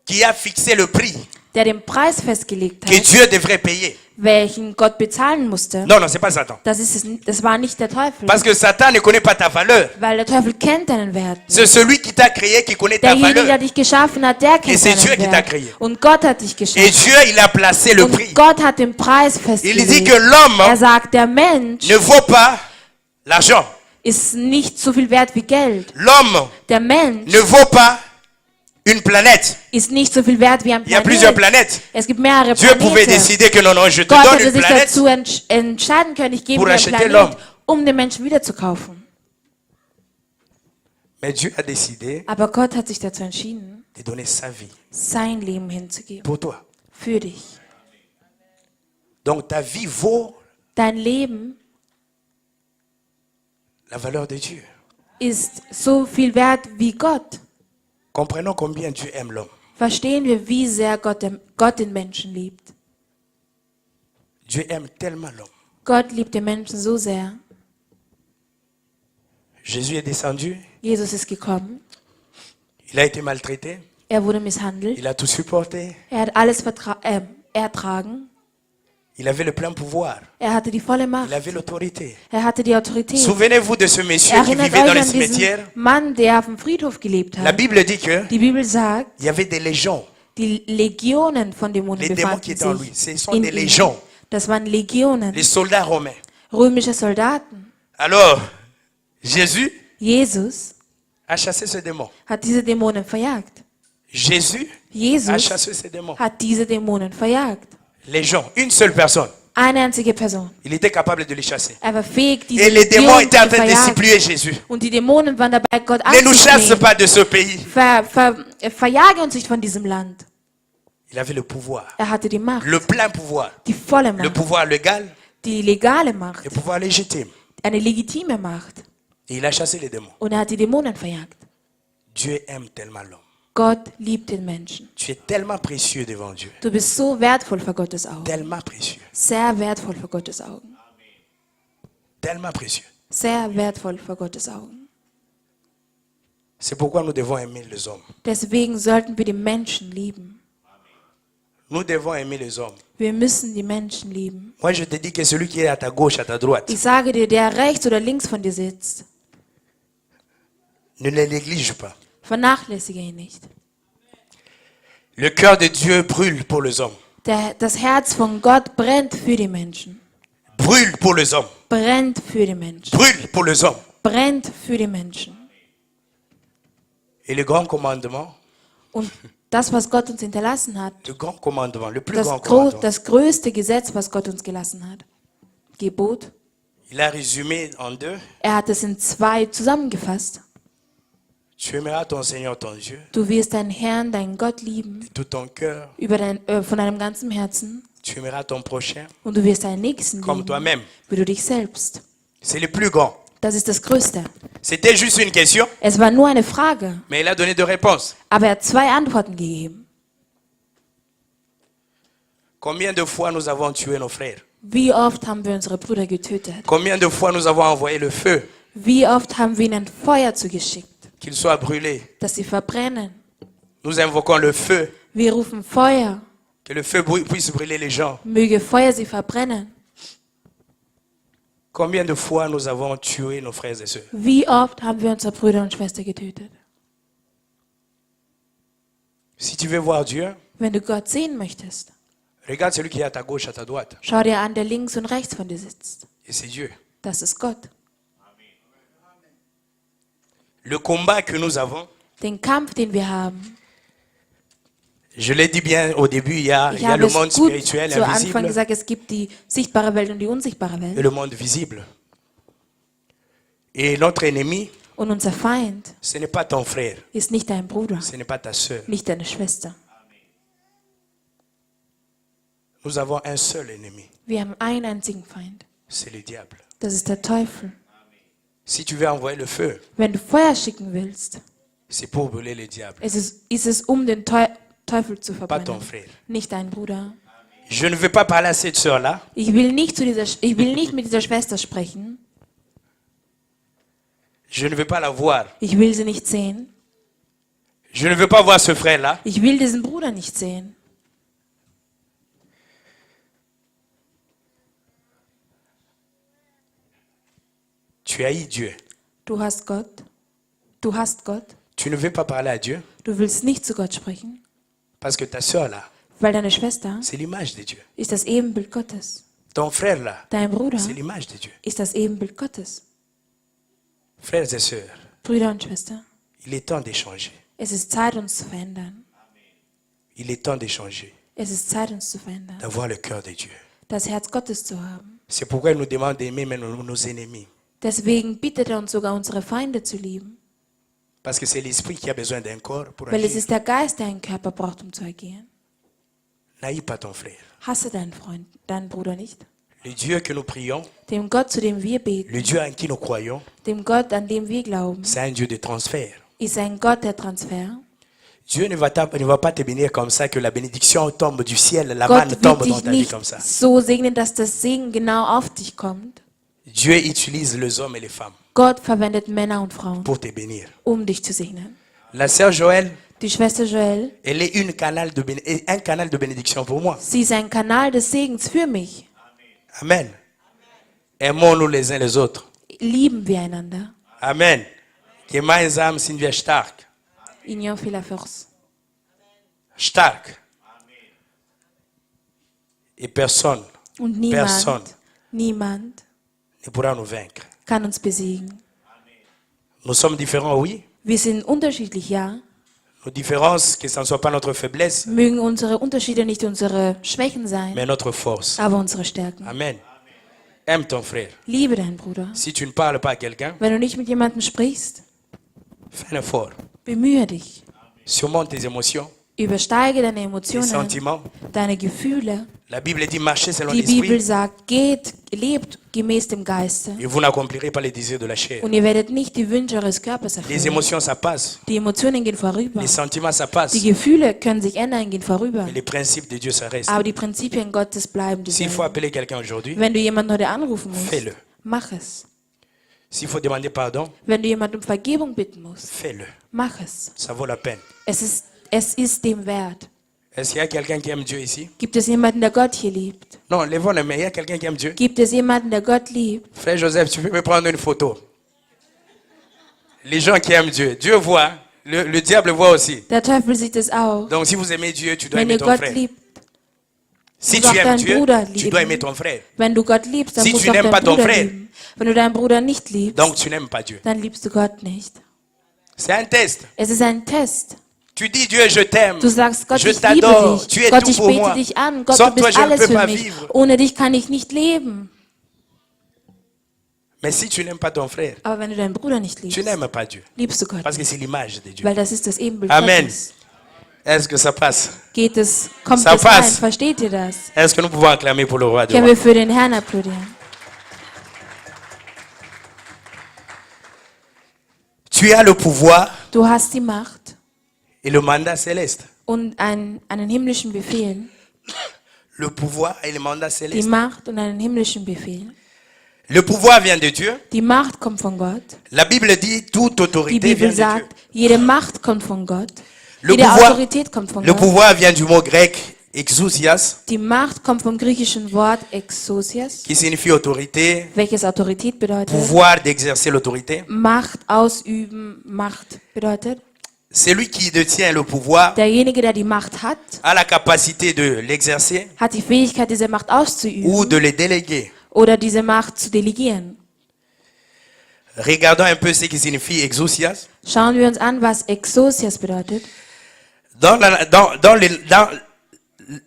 qui a fixé le prix der den Preis festgelegt que hat, Dieu devrait payer. welchen Gott bezahlen musste. Non, non, c'est pas Satan. Das war nicht der Teufel. Parce que Satan ne connaît pas ta valeur. Weil der Teufel kennt deinen Wert. C'est celui qui t'a créé qui connaît ta Derjenige, der valeur. dich geschaffen hat, der Et kennt c'est Dieu deinen qui t'a Wert. créé. Und Gott hat dich Et geschaffen. Dieu, il a placé le prix. Und Gott hat den Preis Il dit festgelegt. que l'homme Er sagt, der Mensch ne vaut pas l'argent. ist nicht so viel wert wie Geld. L'homme Der Mensch ne vaut pas une planète. ist nicht so viel wert wie ein Il y a plusieurs Planet. planètes. Es gibt mehrere Dieu pouvait Planeten. décider que non, non, je te Gott donne hätte une sich planète. dazu entscheiden können, ich gebe Pour dir einen acheter Planet, l'homme. um den Menschen wiederzukaufen. Mais Dieu a décidé Aber Gott hat sich dazu entschieden, de donner sa vie sein Leben hinzugeben. pour toi. Für dich. Donc ta vie vaut Dein Leben la valeur de Dieu. ist so viel wert wie Gott. Comprenons combien Dieu aime l'homme. Verstehen wir, wie sehr Gott den Menschen liebt. Dieu aime tellement l'homme. Gott liebt den Menschen so sehr. Jésus est descendu, Jesus ist gekommen. il a été maltraité, Er wurde misshandelt. il a tout supporté, Er hat alles ertragen. il avait le plein pouvoir, Er hatte die volle il Macht. avait l'autorité. Er hatte die Autorität. Souvenez-vous de ce monsieur qui Erinnert vivait dans euch les an diesen cimetières. Mann, der auf dem Friedhof gelebt La hat. Bible dit que Die Bibel sagt, il y avait des légions. die Legionen von Dämonen Les démons qui befanden étaient en lui, ce sich sont in des ihm. légions, Das waren Legionen, les soldats romains. römische Soldaten. Alors, Jésus Jesus a chassé ce démon. hat diese Dämonen verjagt. Jésus a Jesus chassé ce démon. hat diese Dämonen verjagt. Légion, une seule personne. Eine einzige Person. Il était capable de les chasser. Er war fähig, diese Et les démons Legionen étaient en zu train de verjagen. supplier Jésus. Und die Dämonen waren dabei, Gott Ne nous chasse anzuflehen. pas de ce pays. Verjage uns nicht von diesem Land. Il avait le pouvoir, Er hatte die Macht, le plein pouvoir, die volle le Macht, pouvoir légal, die legale Macht, le pouvoir légitime. eine legitime Macht. Et il a chassé les démons. Und er hat die Dämonen verjagt. Dieu aime tellement l'homme. Gott liebt den Menschen. Tu es tellement précieux devant Dieu. Du bist so wertvoll vor Gottes Augen. Tellement précieux. Sehr wertvoll vor Gottes Augen. Tellement précieux. Sehr wertvoll vor Gottes Augen. C'est pourquoi nous devons aimer les hommes. Deswegen sollten wir die Menschen lieben. Nous devons aimer les hommes. Wir müssen die Menschen lieben. Moi, je te dis que celui qui est à ta gauche, à ta droite, Ich sage dir, der rechts oder links von dir sitzt, ne les néglige pas. vernachlässige ihn nicht. Le cœur de Dieu brûle pour les hommes. Das Herz von Gott brennt für die Menschen. Brûle pour les hommes. Brennt für die Menschen. Brûle pour les hommes. Brennt für die Menschen. Et le grand commandement, Und Das, was Gott uns hinterlassen hat, Le grand commandement, le plus grand commandement. das größte Gesetz, was Gott uns gelassen hat. Gebot. Il a résumé en 2. Er hat es in 2 zusammengefasst. Tu aimeras ton Seigneur, ton Dieu, Du wirst deinen Herrn, deinen Gott lieben, de tout ton cœur. von deinem ganzen Herzen. Tu aimeras ton prochain Und du wirst deinen Nächsten comme lieben, toi-même. wie du dich selbst. C'est le plus grand. Das ist das Größte. C'était juste une question, Es war nur eine Frage, mais il a donné 2 réponses. aber er hat 2 Antworten gegeben. Combien de fois nous avons tué nos frères? Wie oft haben wir unsere Brüder getötet? Combien de fois nous avons envoyé le feu, Wie oft haben wir ihnen Feuer zugeschickt, qu'ils soient brûlés? dass sie verbrennen? Nous invoquons le feu, Wir rufen Feuer, que le feu puisse brûler les gens. möge Feuer sie verbrennen. Combien de fois nous avons tué nos frères et sœurs? Wie oft haben wir unsere Brüder und Schwestern getötet? Si tu veux voir Dieu, Wenn du Gott sehen möchtest, regarde celui qui est à ta gauche, à ta droite. schau dir an, der links und rechts von dir sitzt. Et c'est Dieu. Das ist Gott. Le combat que nous avons, Den Kampf, den wir haben, je l'ai dit bien au début, il y a ich habe le es monde gut spirituel, zu Anfang invisible, gesagt, es gibt die sichtbare Welt und die unsichtbare et Welt. le monde visible. Et notre ennemi, Und unser Feind ce n'est pas ton frère, ist nicht dein Bruder, ce n'est pas ta sœur. nicht deine Schwester. Nous avons un seul ennemi, Wir haben einen einzigen Feind. c'est le diable. Das ist der Teufel. Si tu veux envoyer le feu, Wenn du Feuer schicken willst, c'est pour brûler le diable, ist es um den Teufel zu pas ton verbrennen, frère. nicht dein Bruder. Je ne veux pas parler à cette sœur-là, Ich will nicht mit dieser Schwester sprechen. je ne veux pas la voir. Ich will sie nicht sehen. Je ne veux pas voir ce frère-là. Ich will diesen Bruder nicht sehen. Tu haïs Dieu. Du hast Gott. Du hast Gott. Tu ne veux pas parler à Dieu Du willst nicht zu Gott sprechen, parce que ta sœur-là, weil deine Schwester c'est l'image de Dieu. ist das Ebenbild Gottes. Ton frère-là, Dein Bruder c'est l'image de Dieu. ist das Ebenbild Gottes. Frères et sœurs, Brüder und Schwestern, il est temps d'échanger. es ist Zeit, uns zu verändern. Il est temps d'échanger, Es ist Zeit, uns zu verändern. d'avoir le cœur de Dieu. Das Herz Gottes zu haben. C'est pourquoi il nous demande d'aimer même nos ennemis. Deswegen bittet er uns sogar, unsere Feinde zu lieben. Parce que c'est l'esprit qui a besoin d'un corps pour Weil es agir. ist der Geist, der einen Körper braucht, um zu agieren. N'haïs pas ton frère. Hasse deinen Freund, deinen Bruder nicht. Le Dieu que nous prions, Dem Gott, zu dem wir beten, le Dieu en qui nous croyons, dem Gott, an dem wir glauben, c'est un Dieu de transfert. ist ein Gott der Transfer. Dieu ne va pas te bénir comme ça, que la bénédiction tombe du ciel, la Gott manne tombe wird dans dich ta vie nicht comme ça. so segnen, dass das Segen genau auf dich kommt. Dieu utilise les hommes et les femmes Gott verwendet Männer und Frauen, pour te bénir. um dich zu segnen. La sœur Joël, Die Schwester Joël, elle est un canal de bénédiction pour moi. sie ist ein Kanal des Segens für mich. Amen. Aimons-nous les uns les autres. Lieben wir einander. Amen. Gemeinsam sind wir stark. Union fait la force. Stark. Et personne Und Person. niemand ne pourra nous vaincre. kann uns besiegen. Nous sommes différents, oui. Wir sind unterschiedlich, ja. Nos différences, que ça ne soit pas notre faiblesse, Mögen unsere Unterschiede nicht unsere Schwächen sein, mais notre force. aber unsere Stärken. Amen. Aime ton frère. Liebe deinen Bruder. Si tu ne parles pas à quelqu'un, Wenn du nicht mit jemandem sprichst, fais un effort. bemühe dich. Surmonte tes émotions, Übersteige deine tes Emotionen, sentiments. deine Gefühle. La Bible dit marchez selon Die Bibel l'esprit sagt, lebt gemäß dem Geiste. et vous n'accomplirez pas les désirs de la chair. Und ihr werdet nicht die Wünsche eures Körpers Les erfüllen. émotions, ça passe. Die Emotionen gehen vorüber. Les sentiments, ça passe. Die Gefühle können sich ändern, gehen vorüber. Mais les principes de Dieu, ça reste. Aber die Prinzipien Gottes bleiben S'il faut dieselben. appeler quelqu'un aujourd'hui, Wenn du jemanden heute anrufen musst, fais-le. mach es. S'il faut demander pardon, Wenn du jemanden um Vergebung bitten musst, fais-le. mach es. Ça vaut la peine. Es ist dem wert. Est-ce qu'il y a quelqu'un qui aime Dieu ici? Gibt es jemanden, der Gott hier liebt? Non, lève-le, mais il y a quelqu'un qui aime Dieu. Gibt es jemanden, der Gott liebt? Frère Joseph, tu peux me prendre une photo. Les gens qui aiment Dieu. Dieu voit, le diable voit aussi. Der Teufel sieht es auch. Donc si vous aimez Dieu, tu dois Wenn aimer ihr ton Gott frère. liebt, Si du tu auch aimes deinen Dieu, Bruder tu lieben. dois aimer ton frère. Wenn du Gott liebst, dann Si musst tu du auch n'aimes pas deinen ton Bruder frère, lieben. Wenn du deinen Bruder nicht liebst, Donc tu n'aimes pas Dieu. dann liebst du Gott nicht. C'est un test. Es ist ein Test. Tu dis Dieu, je t'aime. Du sagst, Gott, Je ich liebe t'adore. dich. Tu es Gott, tout ich pour bete moi. dich an. Gott, Sans du toi, bist je ne alles peux für pas mich. vivre. Ohne dich kann ich nicht leben. Mais si tu n'aimes pas ton frère, Aber wenn du deinen Bruder nicht tu liebst, n'aimes pas Dieu. liebst du Gott Parce que nicht. c'est l'image de Dieu. Weil das ist das Ebenbild Amen. Gottes. Est-ce que ça passe? Kommt Ça das rein? passe. Versteht ihr das? Est-ce que nous pouvons acclamer pour le roi de Können roi? wir für den Herrn applaudieren? Tu as le pouvoir Du hast die Macht et le mandat céleste. und einen himmlischen Befehl. Le pouvoir et le mandat Die céleste. Macht und einen himmlischen Befehl. Le pouvoir vient de Dieu. Die Macht kommt von Gott. La Bible dit toute Die autorité vient Bibel de Dieu. sagt, jede Macht kommt von Gott. Le Jede pouvoir, Autorität kommt von le Gott. pouvoir vient du mot grec exousias, Die Macht kommt vom griechischen Wort exousias, qui signifie autorité, welches Autorität bedeutet. pouvoir d'exercer l'autorité. Macht ausüben, Macht bedeutet. Celui qui détient le pouvoir Derjenige, der die Macht hat, a la capacité de l'exercer hat die Fähigkeit, diese Macht ou auszuüben de le déléguer. oder diese Macht zu delegieren. Regardons un peu ce qui signifie exousias. Schauen wir uns an, was exousias bedeutet. Dans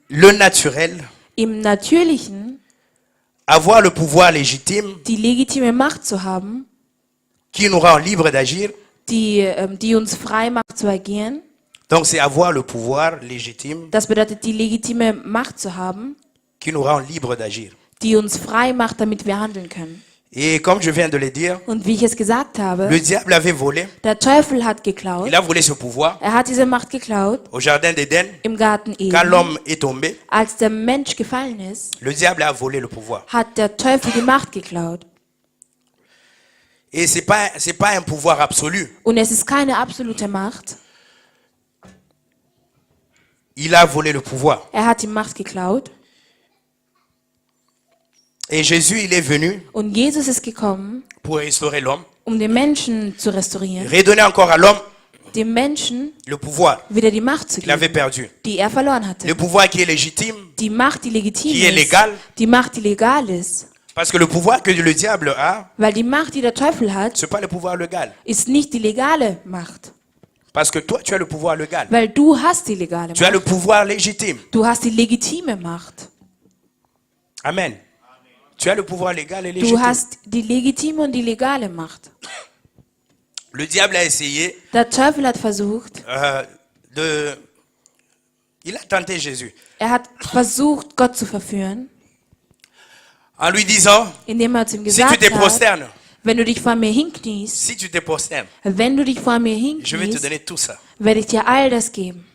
le naturel, Im Natürlichen avoir le pouvoir légitime die legitime Macht zu haben, qui nous rend libre d'agir. die uns frei macht zu agieren. Donc c'est avoir le pouvoir légitime Das bedeutet, die legitime Macht zu haben, qui nous rend libre d'agir. die uns frei macht, damit wir handeln können. Et comme je viens de le dire, Und wie ich es gesagt habe, le diable avait volé. der Teufel hat geklaut. Il a volé ce pouvoir Er hat diese Macht geklaut au jardin d'Éden. im Garten Quand Eden. l'homme est tombé, Als der Mensch gefallen ist, le diable a volé le pouvoir. hat der Teufel die Macht geklaut. Et c'est pas un pouvoir absolu. Und es ist keine absolute Macht. Il a volé le pouvoir. Er hat die Macht geklaut. Et Jésus, il est venu Und Jesus ist gekommen, pour restaurer l'homme, den Menschen zu restaurieren, redonner encore à l'homme dem Menschen le pouvoir wieder die Macht zu qu'il avait geben, perdu. die er verloren hatte. Le pouvoir qui est légitime, Die Macht, die legitim qui est ist, légal. die Macht, die legal ist. parce que le pouvoir que le diable a, Weil die Macht, die der Teufel hat, c'est pas le pouvoir légal. ist nicht die legale Macht. Parce que toi, tu as le pouvoir légal. Weil du hast die legale Tu as le Macht. pouvoir légitime. Du hast die legitime Macht. Amen. Tu as le pouvoir légal et Du légitime. hast die legitime und die legale Macht. Le diable a essayé Der Teufel hat versucht, il a tenté Jésus er hat versucht, Gott zu verführen, en lui disant, indem er zu ihm si tu gesagt te hat, prosternes, wenn du dich vor mir hinkniest, si tu te prosternes, wenn du dich vor mir je vais te hinkniest, donner tout ça. werde ich dir all das geben.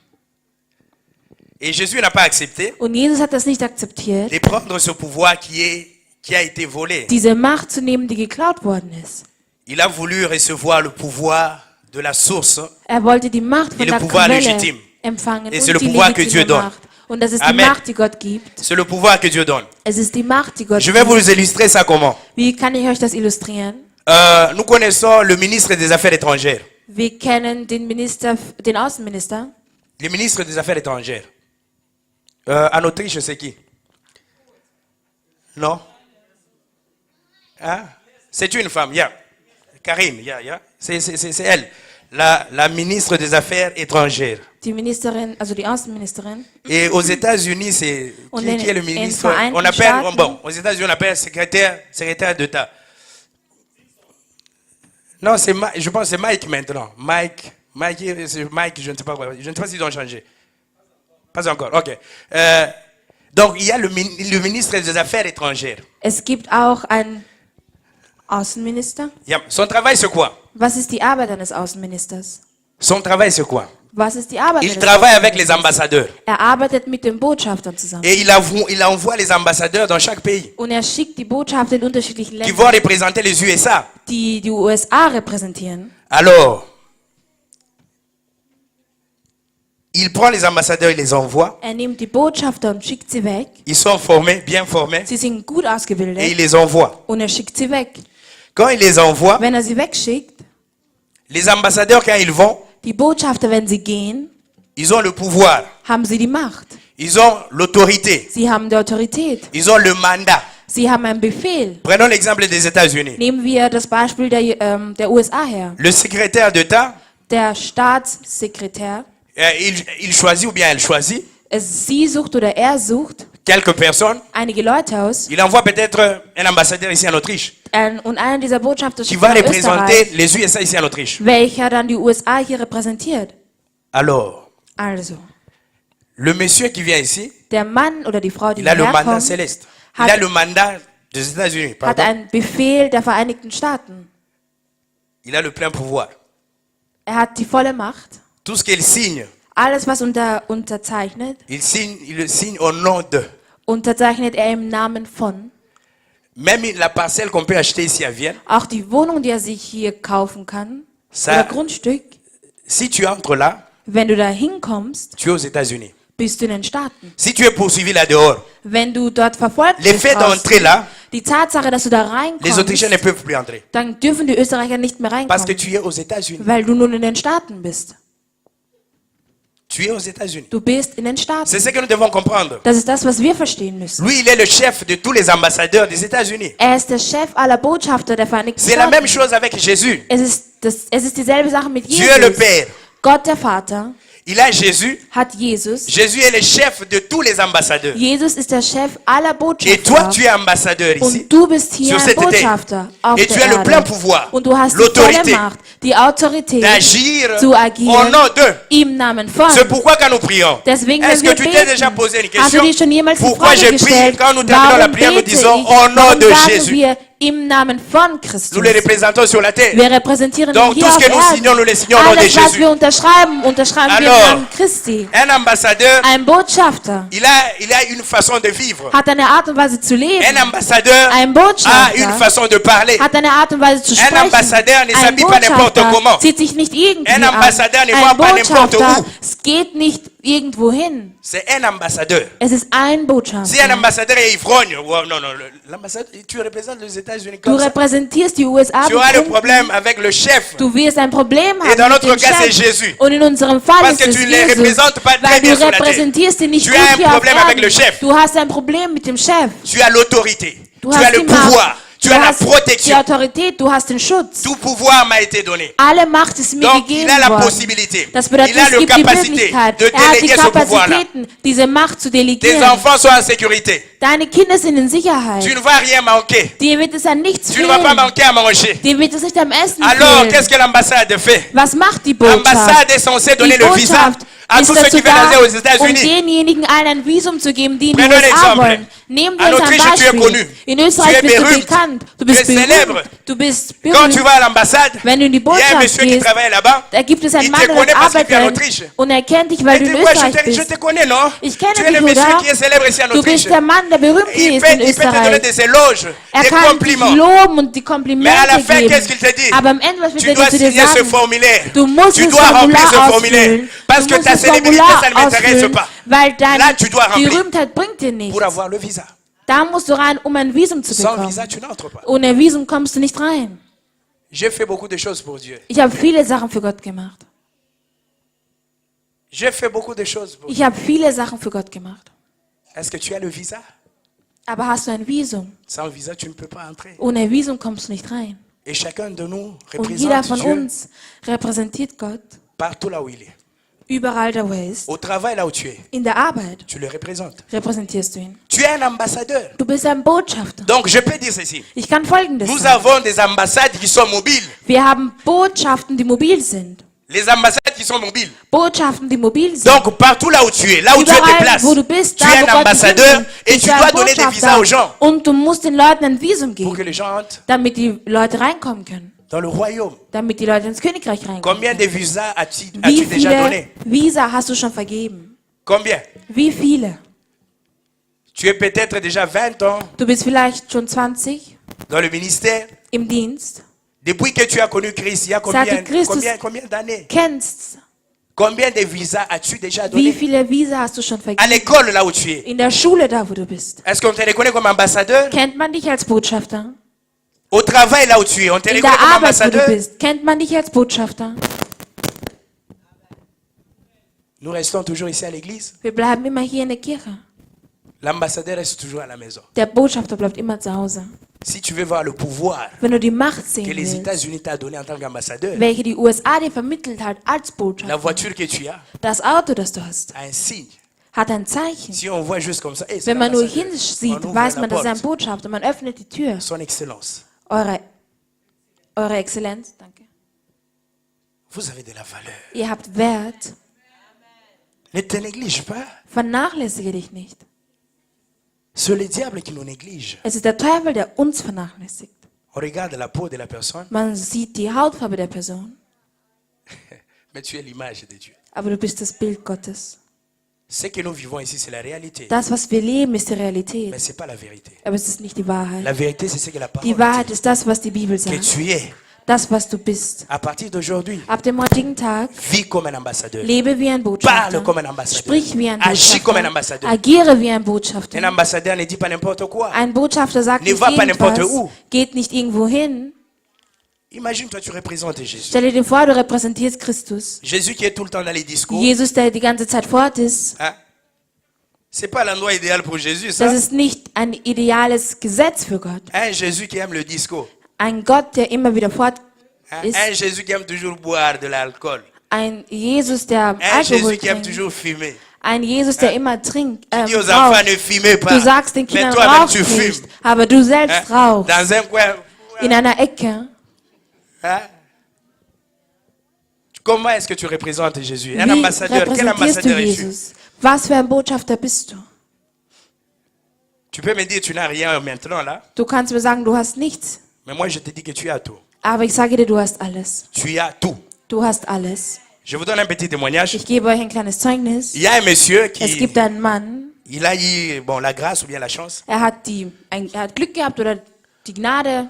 Et Jésus n'a pas accepté Und Jesus hat das nicht akzeptiert, de prendre ce pouvoir qui a été volé. diese Macht zu nehmen, die geklaut worden ist. Il a voulu recevoir le pouvoir de la source. Er wollte die Macht von Et le der pouvoir Quelle légitime. empfangen Et und c'est le die pouvoir que Dieu legitime donne. Macht. Und das ist Amen. die Macht, die Gott gibt. C'est le pouvoir que Dieu donne. Es ist die Macht, die Gott Je vais gibt. vous illustrer ça comment. Wie kann ich euch das illustrieren? Nous connaissons le ministre des Affaires étrangères. Wir kennen den Außenminister. Le ministre des Affaires étrangères. En Autriche, c'est qui? Non? Hein? C'est une femme, yeah. Karim, yeah. C'est elle. La ministre des Affaires étrangères. Die Ministerin, also die Außenministerin. Et aux États-Unis, c'est Und qui est le ministre? Vereinigten On appelle, Staaten. bon, aux États-Unis, on appelle secrétaire d'État. Non, je pense que c'est Mike maintenant. Mike, je ne sais pas quoi. Je ne sais pas s'ils ont changé. Pas encore, ok. Donc, il y a le ministre des Affaires étrangères. Es gibt auch einen Außenminister. Yeah. Son travail, c'est quoi? Was ist die Arbeit eines Außenministers? Son travail, c'est quoi? Was ist die Arbeit Il eines travaille avec les Außenministers? ambassadeurs. Er arbeitet mit den Botschaftern zusammen. Et il envoie les ambassadeurs dans chaque pays Und er schickt die Botschafter in unterschiedlichen qui Ländern, vont représenter les USA. die die USA repräsentieren. Alors, il prend les ambassadeurs, il les envoie. Er nimmt die Botschafter und schickt sie weg. Ils sont formés, bien formés, Sie sind gut et il ausgebildet les envoie. und er schickt sie weg. Quand il les envoie, Wenn er sie wegschickt, les ambassadeurs, quand ils vont, die Botschafter, wenn sie gehen, ils ont le pouvoir, haben sie die Macht. ils ont l'autorité, Sie haben die Autorität. ils ont le mandat. Sie haben einen Befehl. Prenons l'exemple des États-Unis. Nehmen wir das Beispiel der USA her. Le secrétaire d'État Der Staatssekretär il choisit ou bien elle choisit sie sucht oder er sucht quelques personnes. einige Leute aus Il envoie peut-être un ambassadeur ici en Autriche und einer dieser Botschafter qui schickt va nach représenter Österreich, les USA ici en Autriche. welcher dann die USA hier repräsentiert. Alors, Also, le monsieur qui vient ici, der Mann oder die Frau, die il a le hierher mandat kommt, céleste. Il a hat, le mandat des États-Unis. hat Pardon. einen Befehl der Vereinigten Staaten. Il a le plein pouvoir. Er hat die volle Macht. Tout ce qu'il signe, Alles, was unterzeichnet, il le signe au nom de. unterzeichnet er im Namen von. Même la parcelle qu'on peut acheter ici à Vienne, Auch die Wohnung, die er sich hier kaufen kann, Ça- oder Grundstück, si tu entres là, wenn du da hinkommst, tu es aux États-Unis. bist du in den Staaten. Si tu es poursuivi là dehors, Wenn du dort verfolgt les bist, faits d'entrer là, die Tatsache, dass du da les Autrichiens reinkommst, ne peuvent plus entrer. dann dürfen die Österreicher nicht mehr Parce que reinkommen, tu es aux États-Unis. weil du nun in den Staaten bist. Tu es aux États-Unis. Du bist in den C'est Staaten. ce que nous devons comprendre. Das ist das, was wir verstehen müssen. Lui, il est le chef de tous les ambassadeurs des États-Unis. Er ist der Chef aller Botschafter der Vereinigten C'est la même Staaten. chose avec Jésus. Es ist dieselbe Sache mit Dieu le Jesus. Père. Gott der Vater Il a Jésus. hat Jesus. Jésus est le chef de tous les ambassadeurs. Jesus ist der Chef aller Et toi, Botschafter. tu es ambassadeur ici. Und du bist hier sur ein cette terre. Botschafter auf Et der tu as le plein Erde. pouvoir, Und du hast die l'autorité volle Macht, die Autorität d'agir zu au agieren nom d'eux. im Namen von. C'est pourquoi quand nous prions, Deswegen, est-ce wenn que wir tu t'es déjà beten, posé une hast du question? dir schon jemals die Pourquoi Frage je prie gestellt, quand nous terminons la warum prière, nous bete disons ich, au nom warum de sagen Jésus. wir im Namen von Christus? Nous les représentons sur la terre. Wir repräsentieren Donc ihn tout hier ce que nous auf signons, nous Erden. le signons au nom de Alles, was Jésus. wir unterschreiben wir Alors, im Namen Christi. Un ambassadeur, Ein Botschafter il a une façon de vivre. hat eine Art und Weise zu Un leben. ambassadeur Ein a Botschafter une façon de parler. hat eine Art und Weise zu Un sprechen. ambassadeur ne Ein s'habille pas n'importe comment. Botschafter zieht sich nicht irgendwie Un an. ambassadeur ne Ein va pas n'importe Botschafter où. geht nicht irgendwo hin. C'est un ambassadeur. Es ist ein Si un Botschafter. ambassadeur est ivrogne, oh, non, l'ambassadeur, tu représentes les États-Unis Du comme ça. repräsentierst die USA. Tu auras le betrunken. problème avec le chef. Du wirst ein Problem Et haben dans mit notre dem cas, c'est Chef. Jésus. Und in unserem Fall Parce ist que es tu les Jesus, représentes pas très weil bien du sur la terre. repräsentierst ihn nicht Tu gut as un hier auf problème avec Erden. le chef. Du hast ein Problem mit dem Chef. Tu as l'autorité. Du Tu hast as le die Macht. pouvoir. Tu Du as la hast die protection. Autorität, du hast den Schutz. Tout pouvoir m'a été donné. Alle Macht ist mir Donc, gegeben il a la worden. possibilité. Das bedeutet, Il a es la gibt die capacité Möglichkeit. de Er hat die déléguer ce pouvoir-là. Kapazitäten, diese Macht zu Tes delegieren. enfants sont en sécurité. Deine Kinder sind in Tu Sicherheit. ne vas rien manquer. Dir wird es an nichts Tu ne vas pas fehlen. manquer à manger. Dir wird es nicht am Essen Alors, fehlen. qu'est-ce que l'ambassade fait? Was macht die Botschaft? L'ambassade est censée donner Die le visa Botschaft à ist tous ceux dazu qui veulent aller da, aux États-Unis. denjenigen allen ein Visum zu geben, die in die Prenons un USA exemple. wollen. Nehmen wir En uns ein Autriche, tu es Beispiel. connu. In Österreich Tu es bist du berühmt. bekannt. Du Tu es bist célèbre. berühmt. Du bist Quand berühmt. tu vas à l'ambassade, Wenn du in die il y a un Botschaft monsieur qui gehst, travaille là-bas. da gibt es Il einen te Mann, der connaît dort parce qu'il vient en arbeitet Autriche. und er kennt dich, weil Il du dit, in ouais, Österreich je bist. te connais, non? Ich kenne Tu es dich, le monsieur oder? qui est célèbre ici en Du Autriche. bist der Mann, der berühmt hier ist in Il peut te donner Österreich. des éloges, Er des kann dich compliments. loben und die Mais à la Komplimente fin, qu'est-ce geben. qu'il te dit? Aber am Ende, was wird Tu er dois zu dir signer ce sagen? formulaire. Du musst Tu das dois remplir ce Formular formulaire. ausfüllen. Parce Du que musst ta das célébrité, Formular ça ne m'intéresse ausfüllen, pas. weil deine Là, tu dois remplir. Berühmtheit bringt dir nichts. Pour avoir le visa. Da musst du rein, um ein Visum zu Sans bekommen. visa, tu n'entres pas. Ohne Visum kommst du nicht rein. J'ai fait beaucoup de choses pour Dieu. Ich habe viele Sachen für Gott gemacht. J'ai fait beaucoup de choses pour Dieu. Ich habe viele Sachen für Gott gemacht. Est-ce que tu as le visa? Aber hast du ein Visum? Sans visa, tu ne peux pas entrer. Ohne Visum kommst du nicht rein. Et chacun de nous Und jeder représente von Dieu uns repräsentiert Gott partout là où il est. überall da, wo er ist. Au travail là où tu es, In der Arbeit tu le représentes. repräsentierst du ihn. Tu es un ambassadeur. Du bist ein Botschafter. Donc je peux dire ceci. Ich kann Folgendes Nous sagen. avons des ambassades qui sont mobiles. Wir haben Botschaften, die mobil sind. Les ambassades qui sont mobiles. Botschaften, die mobil sind. Donc partout là où tu es, là où tu te Überall, déplaces, wo du bist, tu da, es wo un Gott dich ambassadeur hinbringt, et bist tu du ein dois donner des visas Botschafter. aux gens Und du musst den Leuten ein Visum pour que geben, les gens entrent damit die Leute reinkommen können. dans le royaume. Damit die Leute ins Königreich reinkommen. Combien de visas as-tu Wie déjà viele donné? Visa hast du schon vergeben? Combien? Wie viele? Tu es peut-être déjà 20 ans Du bist vielleicht schon 20 dans le ministère. im Dienst, Depuis que tu as connu Christ, il y a combien, Seit du Christus combien d'années? kennst. Combien de visas as-tu déjà Wie donné? viele Visa hast du schon À vergeben? l'école là où tu es. In der Schule, da wo du bist. Est-ce qu'on te reconnaît comme ambassadeur? Kennt man dich als Botschafter? Au travail là où tu es, on te In reconnaît der comme Arbeit, wo ambassadeur? du bist. Kennt man dich als Botschafter? Nous restons toujours ici à l'église. Wir bleiben immer hier in der Kirche. L'ambassadeur reste toujours à la maison. Der Botschafter bleibt immer zu Hause. Si tu veux voir le pouvoir Wenn du die Macht que sehen les willst, États-Unis t'ont donné en tant qu'ambassadeur, welche die USA dir vermittelt hat als la Botschafter, voiture que tu as das Auto, das du hast, a un signe. hat ein Zeichen. Si on voit juste comme ça, hey, c'est Wenn man nur l'ambassadeur. hinsieht, On ouvre weiß la man, das ist ein porte. Botschafter. Man öffnet die Tür. Son Excellence, Eure Exzellenz, danke. vous avez de la valeur. Ihr habt Wert. Ne te néglige pas. Vernachlässige dich nicht. C'est le diable qui nous néglige. Es ist der Teufel, der uns vernachlässigt. On regarde la peau de la personne, Man sieht die Hautfarbe der Person, mais tu es l'image de Dieu. aber du bist das Bild Gottes. Ce que nous vivons ici, c'est la réalité. Das, was wir leben, ist die Mais Realität. ce n'est pas la vérité. Aber es ist nicht die Wahrheit. La vérité, c'est ce que la parole Die dit. Wahrheit ist das, was die Bibel Que sagt. tu es, Das, was du bist. à partir d'aujourd'hui, Ab dem heutigen Tag vis comme un ambassadeur. lebe wie ein Botschafter. Parle comme un ambassadeur. Sprich wie ein Agis comme un Botschafter. ambassadeur. Agiere wie ein Un Botschafter. ambassadeur ne dit pas n'importe quoi. Ein Botschafter sagt Ne nicht va pas n'importe irgendwas, où. geht nicht irgendwo hin. Imagine, toi, tu représentes Jésus. Stell dir vor, du repräsentierst Christus. Jésus qui est tout le temps dans les discours. Jesus, der die ganze Zeit fort ist. Hein? C'est pas l'endroit idéal pour Jésus, ça. Das ist nicht ein ideales Gesetz für Gott. Un Jésus qui aime le discours. Ein Gott, der immer wieder fort Hein? ist. Un Jésus qui aime toujours boire de l'alcool. Ein Jesus, der Un Alkohol Jésus qui aime trinkt. toujours fumer. Ein Jesus, der immer trinkt. Tu dis aux enfants, Raucht. ne fumez pas. Du sagst den Mais Kindern, toi-même, rauch tu nicht. fumes. Aber du selbst Hein? rauchst. Dans un coin. In einer Ecke. Hein? Comment est-ce que tu représentes Jésus? Un Wie ambassadeur. Quel repräsentierst du ambassadeur es-tu? Jesus? Was für ein Botschafter bist du? Tu peux me dire tu n'as rien maintenant là, Du kannst mir sagen, du hast nichts. mais moi je te dis que tu as tout. Aber ich sage dir, du hast alles. Tu as tout. Du hast alles. Je vous donne un petit témoignage. Ich gebe euch ein kleines Zeugnis. Il y a un monsieur Es qui gibt einen Mann, il a eu bon, la grâce ou bien la chance. er hat Glück gehabt oder die Gnade.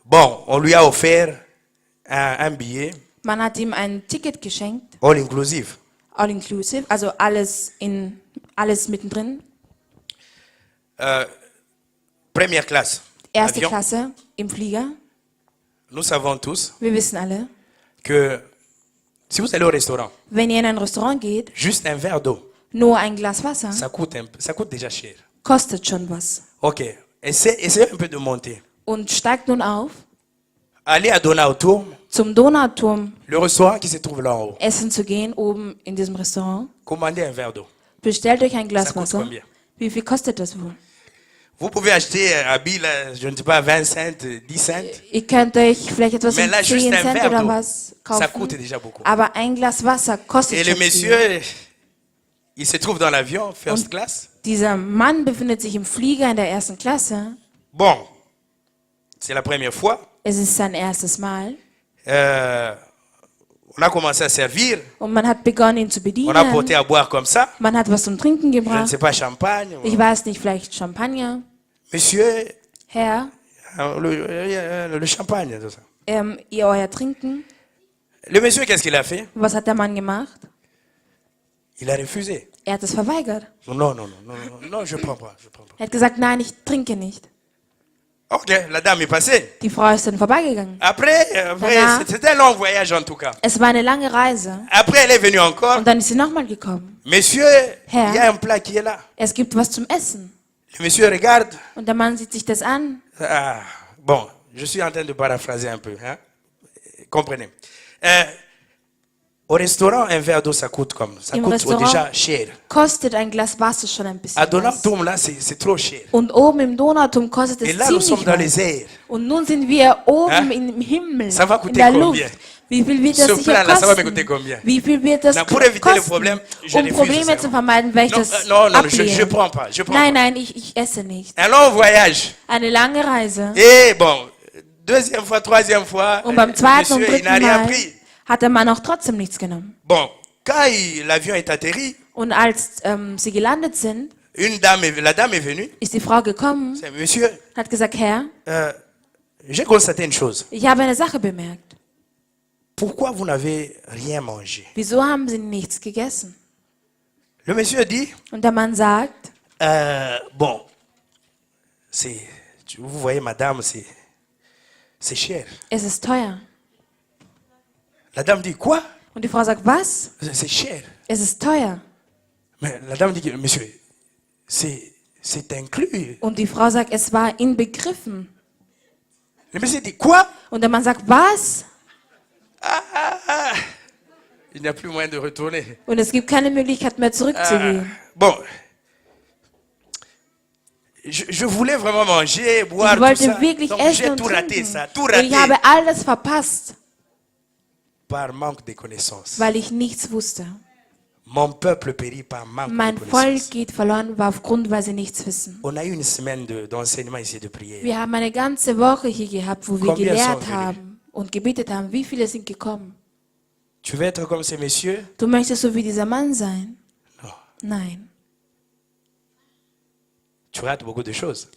Bon, on lui a offert un billet Man hat ihm ein Ticket geschenkt, all inclusive. all inclusive, also alles mittendrin. Première classe. Erste Avion. Klasse im Flieger. Nous savons tous Wir wissen alle, que si vous allez au restaurant, wenn ihr in ein Restaurant geht, juste un verre d'eau, nur ein Glas Wasser ça coûte déjà cher. kostet schon was. Ok, essayez un peu de monter. Und steigt nun auf Allez à Donauturm, zum Donauturm le restaurant qui se trouve là en haut. essen zu gehen, oben in diesem Restaurant. Commandez un verre d'eau. Bestellt euch ein Ça Glas coûte Wasser. combien? Wie viel kostet das wohl? Vous pouvez acheter un habit, là, je ne sais pas, 20 cents, 10 cents. Ihr könnt euch vielleicht etwas Mais um là, 10 juste un Cent verre oder d'eau, was ça kaufen. coûte déjà beaucoup. Aber ein Glas Wasser kostet Et le schon viel. monsieur, il se trouve dans l'avion, first class. Dieser Mann befindet sich im Flieger in der ersten Klasse. Bon, c'est la première fois. Es ist sein erstes Mal. On a commencé à servir. Und man hat begonnen, ihn zu On a porté bedienen. à boire comme ça. Man hat was zum Trinken Je ne gebracht. sais pas, champagne. Ich weiß nicht, vielleicht Champagner. Monsieur, Herr, le champagne, tout ça. ihr euer Trinken. Le monsieur, qu'est-ce qu'il a fait? Was hat der Mann gemacht? Il a refusé. Er hat es verweigert. Non, non, non, non, non, non, je prends pas, je prends pas. Er hat gesagt, nein, ich trinke nicht. Ok, la dame est passée. Die Frau ist dann vorbeigegangen. Après, Voilà. c'était un long voyage en tout cas. Es war eine lange Reise. Après, elle est venue encore. Und dann ist sie nochmal gekommen. Monsieur, Herr. il y a un plat qui est là. Es gibt was zum Essen. Le monsieur regarde. Und der Mann sieht sich das an. Ah, bon, je suis en train de paraphraser un peu. Hein? Comprenez. Au restaurant, un verre d'eau, ça coûte comme ça. Im Coûte Restaurant déjà cher. kostet ein Glas Wasser schon ein bisschen À was. Donauturm, là, c'est trop cher. Und oben im Donauturm kostet Et es là, nous sommes ziemlich dans was. les airs. Und nun sind wir oben Hein? im Himmel, Ça va in coûter der combien? Luft. Wie viel wird das Ce sicher plat-là, ça va me kosten? coûter combien? Wie viel wird das Na, pour éviter le kosten? problème, je refuse Probleme ça. zu vermeiden, werde ich Non, das non, non, je ablehnen. prends pas. Je prends Nein, pas. nein, ich esse nicht. Un long voyage. Eine lange Reise. Et bon, deuxième fois, troisième fois, Und beim zweiten und monsieur, il n'a dritten rien Mal pris. hat der Mann auch trotzdem nichts genommen. Bon, quand l'avion est atterri, Und als sie gelandet sind, la dame est venue. ist die Frau gekommen C'est monsieur, und hat gesagt, Herr, j'ai constaté une chose. ich habe eine Sache bemerkt. Pourquoi vous n'avez rien mangé? Wieso haben sie nichts gegessen? Le monsieur dit, Und der Mann sagt, bon, vous voyez madame, c'est cher. es ist teuer. La dame dit, quoi? Und die Frau sagt, was? C'est cher. Es ist teuer. Mais la dame dit, monsieur, c'est C'est inclus. Und die Frau sagt, es war inbegriffen. Le monsieur dit quoi? Und der Mann sagt, was? Il n'y a plus moyen de retourner. Und es gibt keine Möglichkeit mehr zurückzugehen. Bon. Je voulais vraiment manger, boire, Ich tout wollte ça. wirklich Donc essen j'ai und tout raté, trinken. ça. Tout Und raté. ich habe alles verpasst, Par manque de connaissances. weil ich nichts wusste. Mon peuple périt par manque Mein de Volk connaissances. geht verloren, war aufgrund, weil sie nichts wissen. On a eu une semaine d'enseignement ici de prière. Wir haben eine ganze Woche hier gehabt, wo wir Combien gelehrt sont venus? haben und gebetet haben. Wie viele sind gekommen? Tu veux être comme ces messieurs? Du möchtest so wie dieser Mann sein? Non. Nein. Tu rates beaucoup de choses.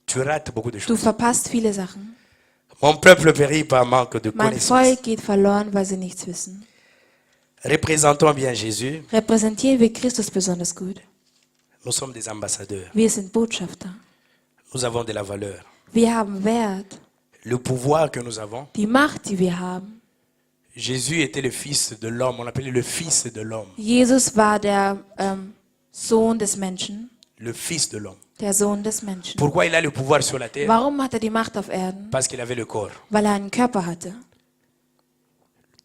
Tu rates beaucoup de Du choses. verpasst viele Sachen. Mon peuple périt par manque de Mein connaissances. Volk geht verloren, weil sie nichts wissen. Représentons bien Jésus. Repräsentieren wir Christus besonders gut. Nous sommes des ambassadeurs. Wir sind Botschafter. Nous avons de la valeur. Wir haben Wert. Le pouvoir que nous avons. Die Macht, die wir haben. Jésus était le fils de l'homme. On l'appelait le fils de l'homme. Jesus war der Sohn des Menschen. Le fils de l'homme. Der Sohn des Menschen. Pourquoi il a le pouvoir sur la terre? Warum hat er die Macht auf Erden? Parce qu'il avait le corps. Weil er einen Körper hatte.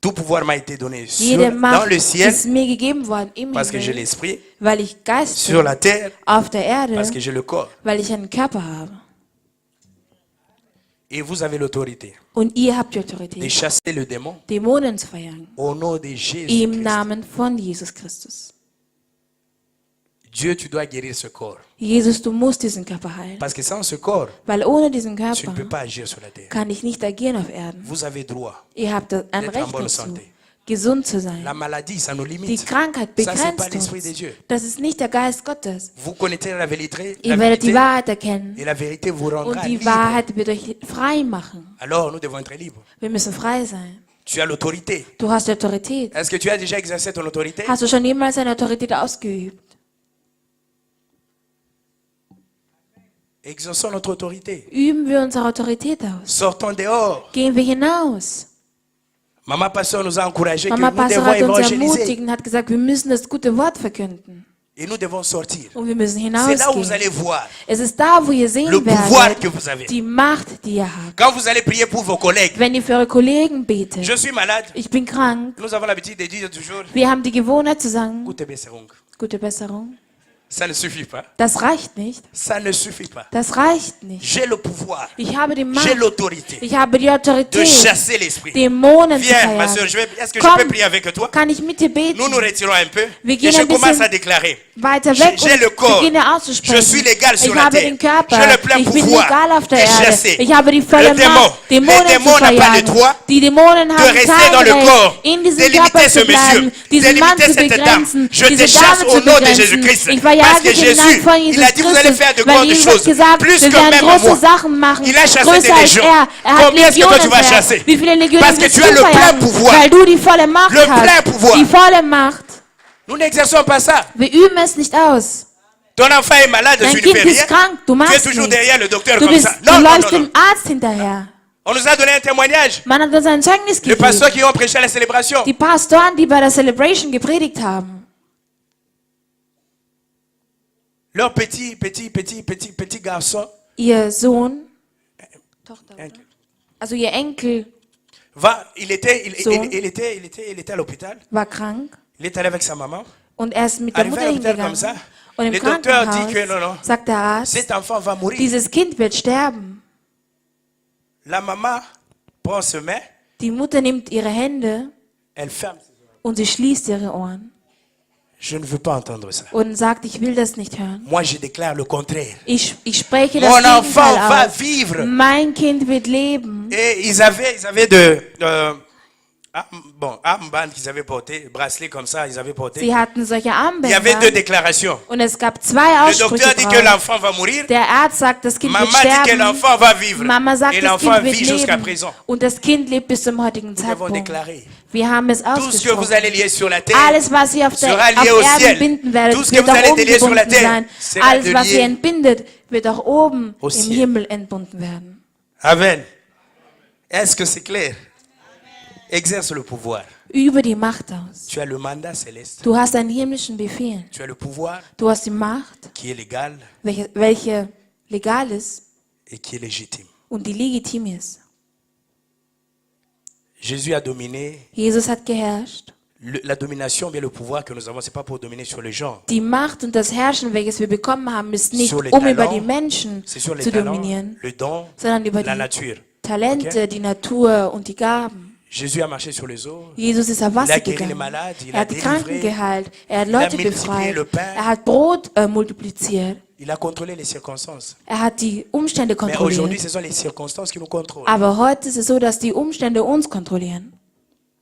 Tout pouvoir m'a été donné Jede dans Macht le ciel ist mir gegeben worden im parce que j'ai Himmel, l'esprit, weil ich Geist sur la bin, terre auf der Erde, parce que j'ai le corps. weil ich einen Körper habe. Et vous avez l'autorité Und ihr habt die de Autorität, chasser le démon Dämonen zu verjagen. au nom de Jésus Im Christ. Namen von Jesus Christus. Dieu, tu dois guérir ce corps. Jesus, du musst diesen Körper heilen. Parce que sans ce corps, Weil ohne diesen tu ne Körper peux pas agir sur la terre. kann ich nicht agieren auf Erden. Vous avez droit. Ihr habt ein D'être en Recht bonne dazu, santé. gesund zu sein. La maladie, ça nous Die limite. Krankheit Ça, c'est pas begrenzt l'esprit de uns. Dieu. Das ist nicht der Geist Gottes. Vous connaîtrez la vérité, Ihr werdet die Wahrheit erkennen. et la vérité vous rendra Und die libre. Wahrheit wird euch frei machen. Alors, nous devons être libres. Wir müssen frei sein. Tu as l'autorité. Du hast die Autorität. Est-ce que tu as déjà exercé ton autorité? Hast du schon jemals eine Autorität ausgeübt? Exerçons notre autorité. Üben wir unsere Autorität aus. Sortons dehors. Gehen wir hinaus. Maman Pasteur nous a encouragé que Mama nous Pastor devons hat uns évangéliser. ermutigt und hat gesagt, wir müssen das gute Wort verkünden. Et nous devons sortir. Und wir müssen C'est là où vous hinausgehen. allez voir Es ist da, wo ihr sehen le pouvoir que werdet, vous avez. die Macht, die ihr habt. Quand vous allez prier pour vos collègues, Wenn ihr für eure Kollegen betet, je suis malade. ich bin krank, Nous avons l'habitude de dire toujours, wir haben die Gewohnheit zu sagen, gute Besserung. gute Besserung. Ça ne suffit pas. Das reicht nicht. Ça ne suffit pas. Das reicht nicht. J'ai le pouvoir. Ich habe die J'ai Macht. l'autorité Ich habe die de Autorität, chasser l'esprit. Dämonen zu Viens, ma soeur, verjagen. est-ce que je Komm, peux prier avec toi? kann ich mit dir beten? Nous nous retirons un peu. Wir Et gehen je ein commence bisschen à déclarer. Weiter weg J'ai le und corps. beginne Je auszusprechen. suis légal sur Ich la habe terre. den Körper. J'ai le plein Ich bin pouvoir legal auf der de Erde. chasser Ich habe die volle le démon. Macht, Les Dämonen zu démons n'ont pas le verjagen. droit Die Dämonen haben rester kein dans le Recht, corps, in diesem d'élimiter Körper ce zu bleiben, monsieur, diesen Mann d'élimiter zu cette dame. begrenzen, Je te diese chasse Dame au zu nom de begrenzen. Jésus-Christ. Ich Parce verjage que den Jésus, Namen von il Jesus a dit, vous allez Christus, faire de weil grandes Jesus choses, hat gesagt, plus wir que werden même große moi. Sachen machen, Il a chassé größer des als légions. er. Er hat Combien est-ce que toi, tu Legionen vas verjagt. chasser? Wie viele Legionen Parce que willst tu du as le plein verjagen? pouvoir. Weil du die volle Macht Le plein hast. pouvoir. Die volle Macht. Nous n'exerçons pas ça. Wir üben es nicht aus. Ton enfant est malade, Dein tu ne Kind fais rien. ist krank, du Tu es machst toujours nichts. derrière le docteur Du, comme ça. du Non, non, läufst non, non. dem Arzt hinterher. On nous a donné un témoignage. Man hat uns ein Zeugnis Les gegeben. pasteurs qui ont prêché à la célébration. Die Pastoren, die bei der Celebration gepredigt haben. Leur petit garçon Ihr Sohn, un- also ihr Enkel il était à l'hôpital. war krank Il est allé avec sa maman. und er ist mit der Arrivé Mutter à l'hôpital hingegangen. comme ça, Und im le docteur dit que non, Krankenhaus sagt der Arzt, cet enfant va mourir. dieses Kind wird sterben. La maman prend ses mains, Die Mutter nimmt ihre Hände elle ferme. und sie schließt ihre Ohren Je ne veux pas entendre ça. und sagt, ich will das nicht hören. Moi, je déclare le contraire. Ich spreche das Mon enfant va Gegenteil aus. vivre. Mein Kind wird leben. Et ils avaient armband qu'ils avaient porté, bracelet comme ça, ils avaient porté. Sie hatten solche Il y avait deux Armbänder déclarations. und es gab zwei Le docteur Aussprüche dit que drauf. l'enfant va mourir. Der Arzt sagt, das Kind Maman wird dit que sterben. l'enfant va vivre. Mama sagt, Et das l'enfant Kind wird vit jusqu'à leben. présent. Und das Kind lebt bis zum heutigen Nous avons Zeitpunkt. déclaré. Wir haben es Tout ce que vous ausgesprochen. allez lier sur la terre Alles, was ihr auf sera Erden lié au ciel. binden werdet, Tout ce que wird vous allez auch oben délier sur la gebunden terre sein. sera Alles, was lié ihr entbindet, wird auch oben au im ciel. Himmel entbunden werden. Amen. Est-ce que c'est clair? Exerce le pouvoir. über die Macht aus. Tu as le mandat céleste. Du hast einen himmlischen Befehl. Tu as le pouvoir Du hast die Macht, qui est légal welche legal ist et qui est légitime. und die legitim ist. Jésus a dominé. Jesus hat geherrscht. La domination, bien le pouvoir que nous avons, c'est pas pour dominer sur les gens. Die Macht und das Herrschen, welches wir bekommen haben, ist nicht, Sur les um über talents, die Menschen C'est sur les zu talents, dominieren, le don, sondern über la die nature. Talente, die Natur und die Gaben. Jésus a marché sur les eaux. Jesus ist auf Il a Wasser guéri les gegangen. malades, il Er a hat die Kranken délivré, geheilt. Er hat il a Leute multiplié le befreit. pain. Er hat Brot multipliziert. il a contrôlé les circonstances. Er hat die Umstände Mais aujourd'hui, kontrolliert. ce sont les circonstances qui nous contrôlent. Aber heute ist es so, dass die Umstände uns kontrollieren.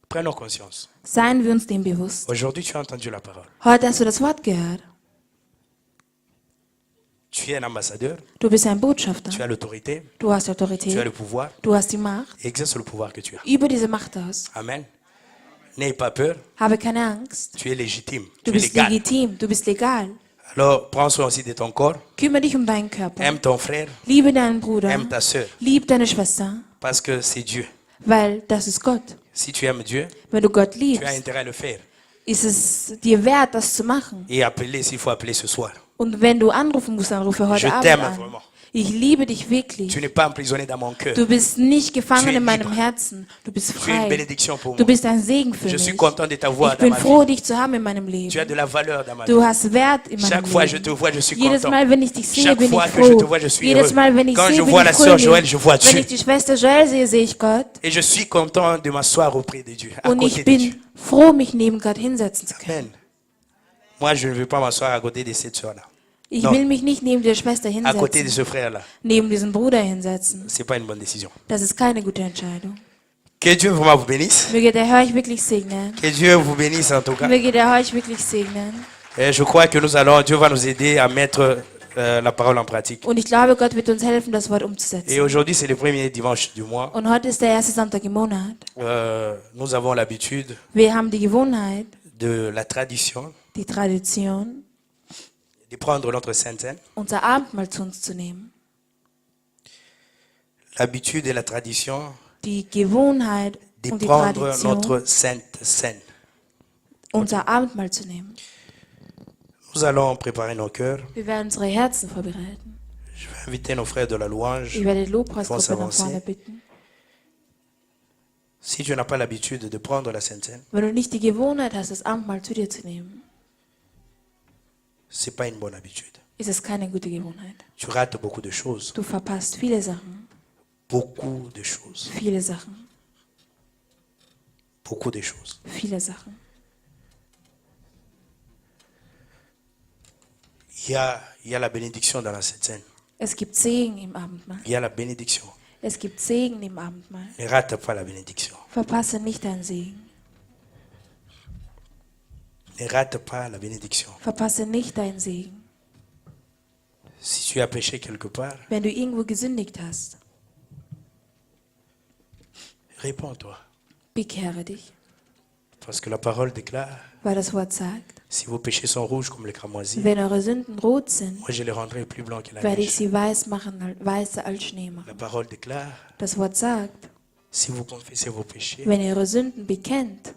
Prenons conscience. Seien wir uns dem bewusst. Aujourd'hui, tu as entendu la parole. Heute hast du das Wort gehört. Tu es un ambassadeur, Du bist ein Botschafter. tu as l'autorité, Du hast tu as Autorität. le pouvoir. Du hast die Macht. Exerce le pouvoir que tu as. Über diese Macht aus. Amen. N'aie pas peur, Habe keine Angst. tu es légitime, Du tu es bist légal. legitim. Du bist legal. Alors, prends soin aussi de ton corps, Kümmere dich um deinen Körper. aime ton frère, Liebe deinen Bruder. aime ta soeur, Lieb deine Schwester. parce que c'est Dieu. Weil das ist Gott. Si tu aimes Dieu, Wenn du Gott tu as liebst, intérêt à le faire. ist es dir wert, das zu machen. Et appeler s'il faut appeler ce soir. Und wenn du anrufen musst, dann rufe heute Je Abend t'aime an. vraiment. Ich liebe dich wirklich. Tu n'es pas emprisonné dans mon cœur. Du bist nicht gefangen Tu es in meinem libre. Herzen. Du bist Tu es une frei. bénédiction pour Du moi. bist ein Segen für Je suis mich. content de t'avoir Ich dans bin ma froh, vie. dich zu haben in meinem Tu as Leben. de la valeur dans ma vie. Du hast Wert in meinem Chaque fois que je te Leben. vois, je suis Jedes content. Mal, wenn ich dich sehe, Chaque bin fois ich que je te froh. vois, je suis Jedes heureux. Mal, wenn ich Quand sehe, je bin vois ich la sœur Joël, fröhlich. je vois Wenn Dieu. ich die Schwester Joel sehe, sehe ich Gott. Et je suis content de m'asseoir auprès de Dieu, à Und côté ich de Dieu. bin froh, mich neben Gott hinsetzen zu können. Amen. Moi, je ne veux pas m'asseoir à côté de cette soeur-là. Ich Non. will mich nicht neben der Schwester À côté de hinsetzen, ce frère-là. neben diesen Bruder hinsetzen. C'est pas une bonne décision. Das ist keine gute Entscheidung. Que Dieu vraiment vous bénisse. Möge der Herr euch wirklich segnen. Que Dieu vous bénisse en tout cas. Möge der Herr euch wirklich segnen. Et je crois que Dieu va nous aider à mettre la parole en pratique. Und ich glaube, Gott wird uns helfen, das Wort Et umzusetzen. aujourd'hui, c'est le premier dimanche du mois. Und heute ist der erste Sonntag im Monat. Nous avons l'habitude Wir haben die Gewohnheit, de la tradition die Tradition, de prendre notre Sainte Seine. unser Abendmahl zu uns zu nehmen. L'habitude et la tradition Die Gewohnheit de und die prendre Tradition, notre Sainte Seine. unser Abendmahl zu nehmen. Nous allons préparer nos cœurs. Wir werden unsere Herzen vorbereiten. Je vais inviter nos frères de la louange. Ich werde die Lobpreisgruppe nach avancer. vorne bitten. Si tu n'as pas l'habitude de prendre la Sainte Seine, Wenn du nicht die Gewohnheit hast, das Abendmahl zu dir zu nehmen, c'est pas une bonne habitude. ist es keine gute Gewohnheit. Tu rates beaucoup de choses. Du verpasst viele Sachen. Beaucoup de choses. Viele Sachen. Beaucoup de choses. Viele Sachen. Il y a la bénédiction dans la Sainte Seine. Es gibt Segen im Abendmahl. Il y a la bénédiction. Es gibt Segen im Abendmahl. Ne rate pas la bénédiction. Verpasse nicht deinen Segen. Ne rate pas la bénédiction. Verpasse nicht deinen Segen. Si tu as péché quelque part, Wenn du irgendwo gesündigt hast, réponds-toi. bekehre dich. Parce que la parole déclare, Weil das Wort sagt, si vos péchés sont rouges comme le cramoisi, wenn eure Sünden rot sind, moi je les rendrai plus blancs que la werde ich neige. sie weiß machen, weißer als Schnee La machen. parole déclare, Das Wort sagt, si vous confessez vos péchés, wenn ihr eure Sünden bekennt,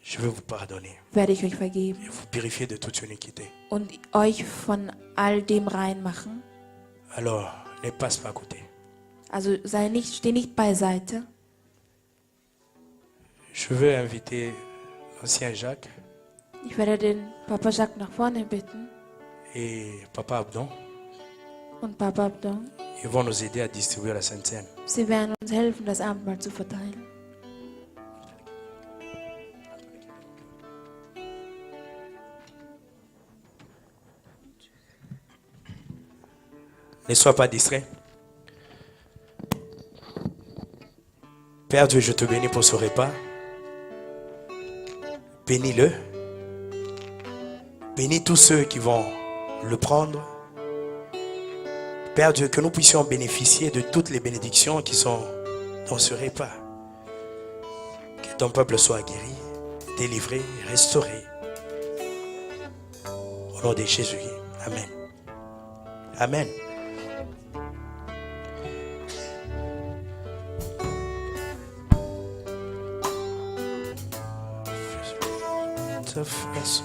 je vais vous pardonner werde ich euch vergeben et vous purifier de toute iniquité. und euch von all dem rein machen. Alors, ne passe pas à côté. Also steh nicht beiseite. Je veux inviter l'ancien Jacques Ich werde den Papa Jacques nach vorne bitten et Papa Abdon. und Papa Abdon. Ils vont nous aider à distribuer la Sainte Seine. Sie werden uns helfen, das Abendmahl zu verteilen. Ne sois pas distrait. Père Dieu, je te bénis pour ce repas. Bénis-le. Bénis tous ceux qui vont le prendre. Père Dieu, que nous puissions bénéficier de toutes les bénédictions qui sont dans ce repas. Que ton peuple soit guéri, délivré, restauré. Au nom de Jésus. Amen. Amen. ta face.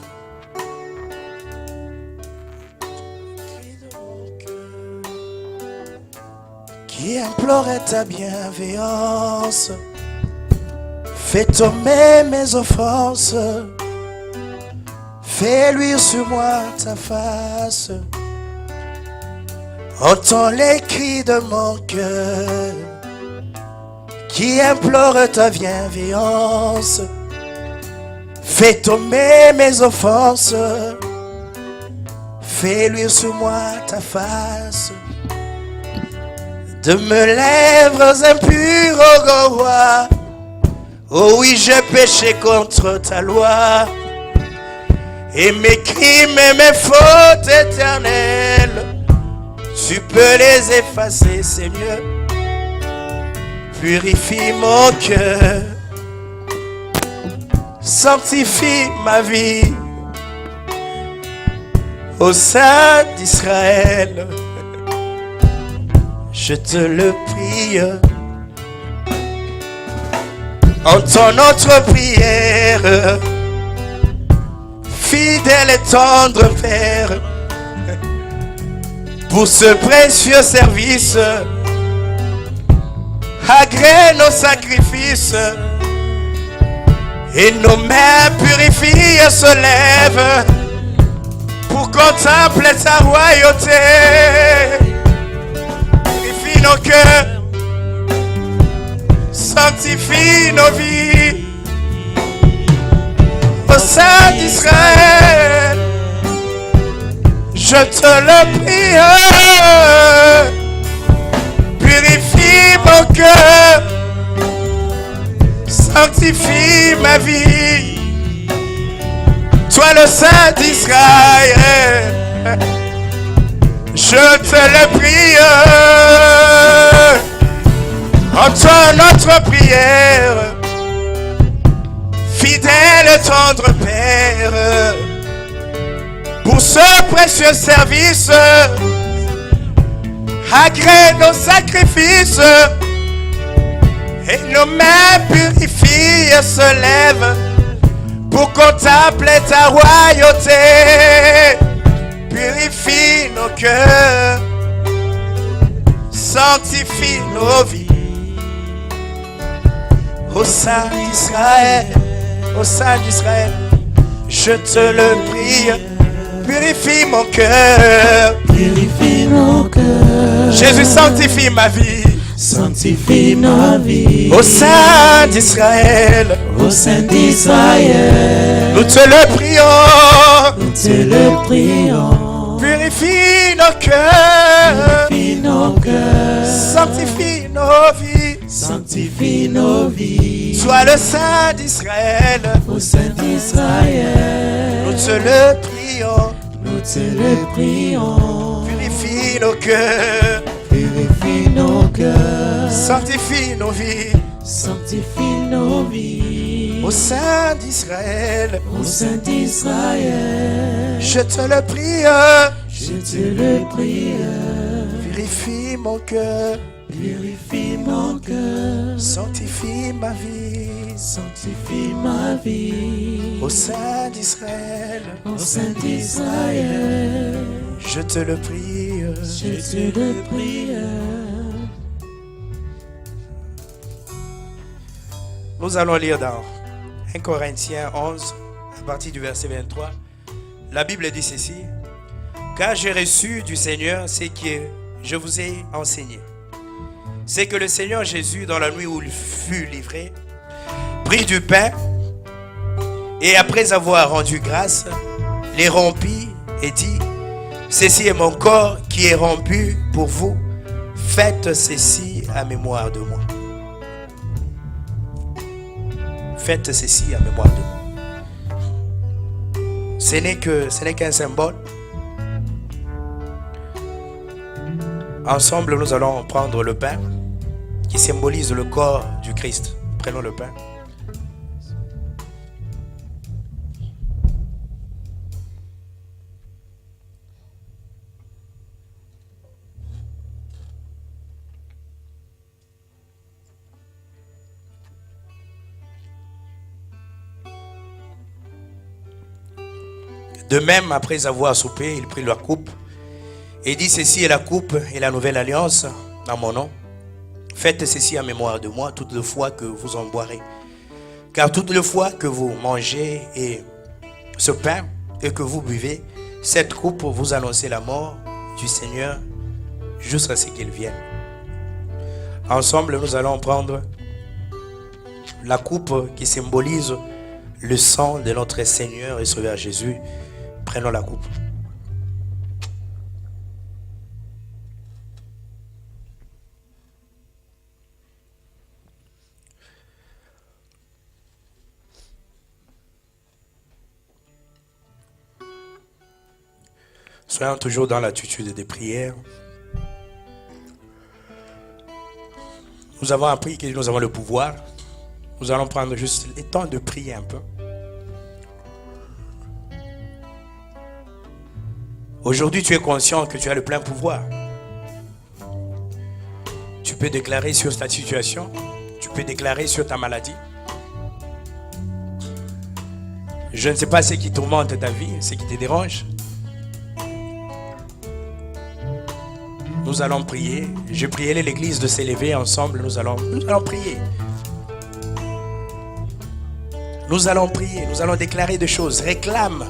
Qui implorait ta bienveillance, fais tomber mes offenses, fais luire sur moi ta face. Entends les cris de mon cœur, qui implore ta bienveillance, fais tomber mes offenses, fais luire sur moi ta face. De mes lèvres impures, ô roi, oh oui, j'ai péché contre ta loi, et mes crimes et mes fautes éternelles, tu peux les effacer, c'est mieux. Purifie mon cœur, sanctifie ma vie, au sein d'Israël. Je te le prie, entends notre prière, fidèle et tendre Père, pour ce précieux service, agrée nos sacrifices, et nos mains purifiées se lèvent, pour contempler ta royauté. Nos cœurs, sanctifie nos vies, au sein d'Israël, je te le prie, purifie mon cœur, sanctifie ma vie, toi le Saint d'Israël. Je te le prie, entends notre prière, fidèle et tendre Père, pour ce précieux service, agrée nos sacrifices, et nos mains purifiées se lèvent, pour contempler ta royauté. Purifie nos cœurs, sanctifie nos vies, au sein d'Israël, au sein d'Israël, je te le prie, purifie mon cœur, Purifie mon cœur. Jésus sanctifie ma vie, Sanctifie ma vie. au sein d'Israël, Au sein d'Israël. nous te le prions, Nous te le prions. purifie nos cœurs, Purifie nos cœurs. sanctifie nos vies, Sanctifie nos vies. sois le Saint d'Israël, Au sein d'Israël. nous te le prions, Nous te le prions. purifie nos cœurs, Purifie nos cœurs. sanctifie nos vies, Sanctifie nos vies. au sein d'Israël, Au sein d'Israël. je te le prie, Je te le prie. purifie mon cœur, Purifie mon cœur. sanctifie ma vie, Sanctifie ma vie. au sein d'Israël, Au sein d'Israël. je te le prie. Je te le prie. Nous allons lire dans 1 Corinthiens 11, à partir du verset 23. La Bible dit ceci: car j'ai reçu du Seigneur ce que je vous ai enseigné. C'est que le Seigneur Jésus, dans la nuit où il fut livré, prit du pain et après avoir rendu grâce, les rompit et dit: ceci est mon corps qui est rompu pour vous. Faites ceci à mémoire de moi. Faites ceci à mémoire de moi. Ce n'est qu'un symbole. Ensemble, nous allons prendre le pain qui symbolise le corps du Christ. Prenons le pain. De même, après avoir soupé, il prit la coupe et dit, ceci est la coupe et la nouvelle alliance dans mon nom. Faites ceci en mémoire de moi toutes les fois que vous en boirez. Car toutes les fois que vous mangez et ce pain et que vous buvez, cette coupe vous annoncez la mort du Seigneur jusqu'à ce qu'il vienne. Ensemble, nous allons prendre la coupe qui symbolise le sang de notre Seigneur et Sauveur Jésus. Prenons la coupe. Soyons toujours dans l'attitude des prières. Nous avons appris que nous avons le pouvoir. Nous allons prendre juste le temps de prier un peu. Aujourd'hui, tu es conscient que tu as le plein pouvoir. Tu peux déclarer sur ta situation. Tu peux déclarer sur ta maladie. Je ne sais pas ce qui tourmente ta vie, ce qui te dérange. Nous allons prier. Je prierai l'église de s'élever ensemble. Nous allons prier. Nous allons prier. Nous allons déclarer des choses. Réclame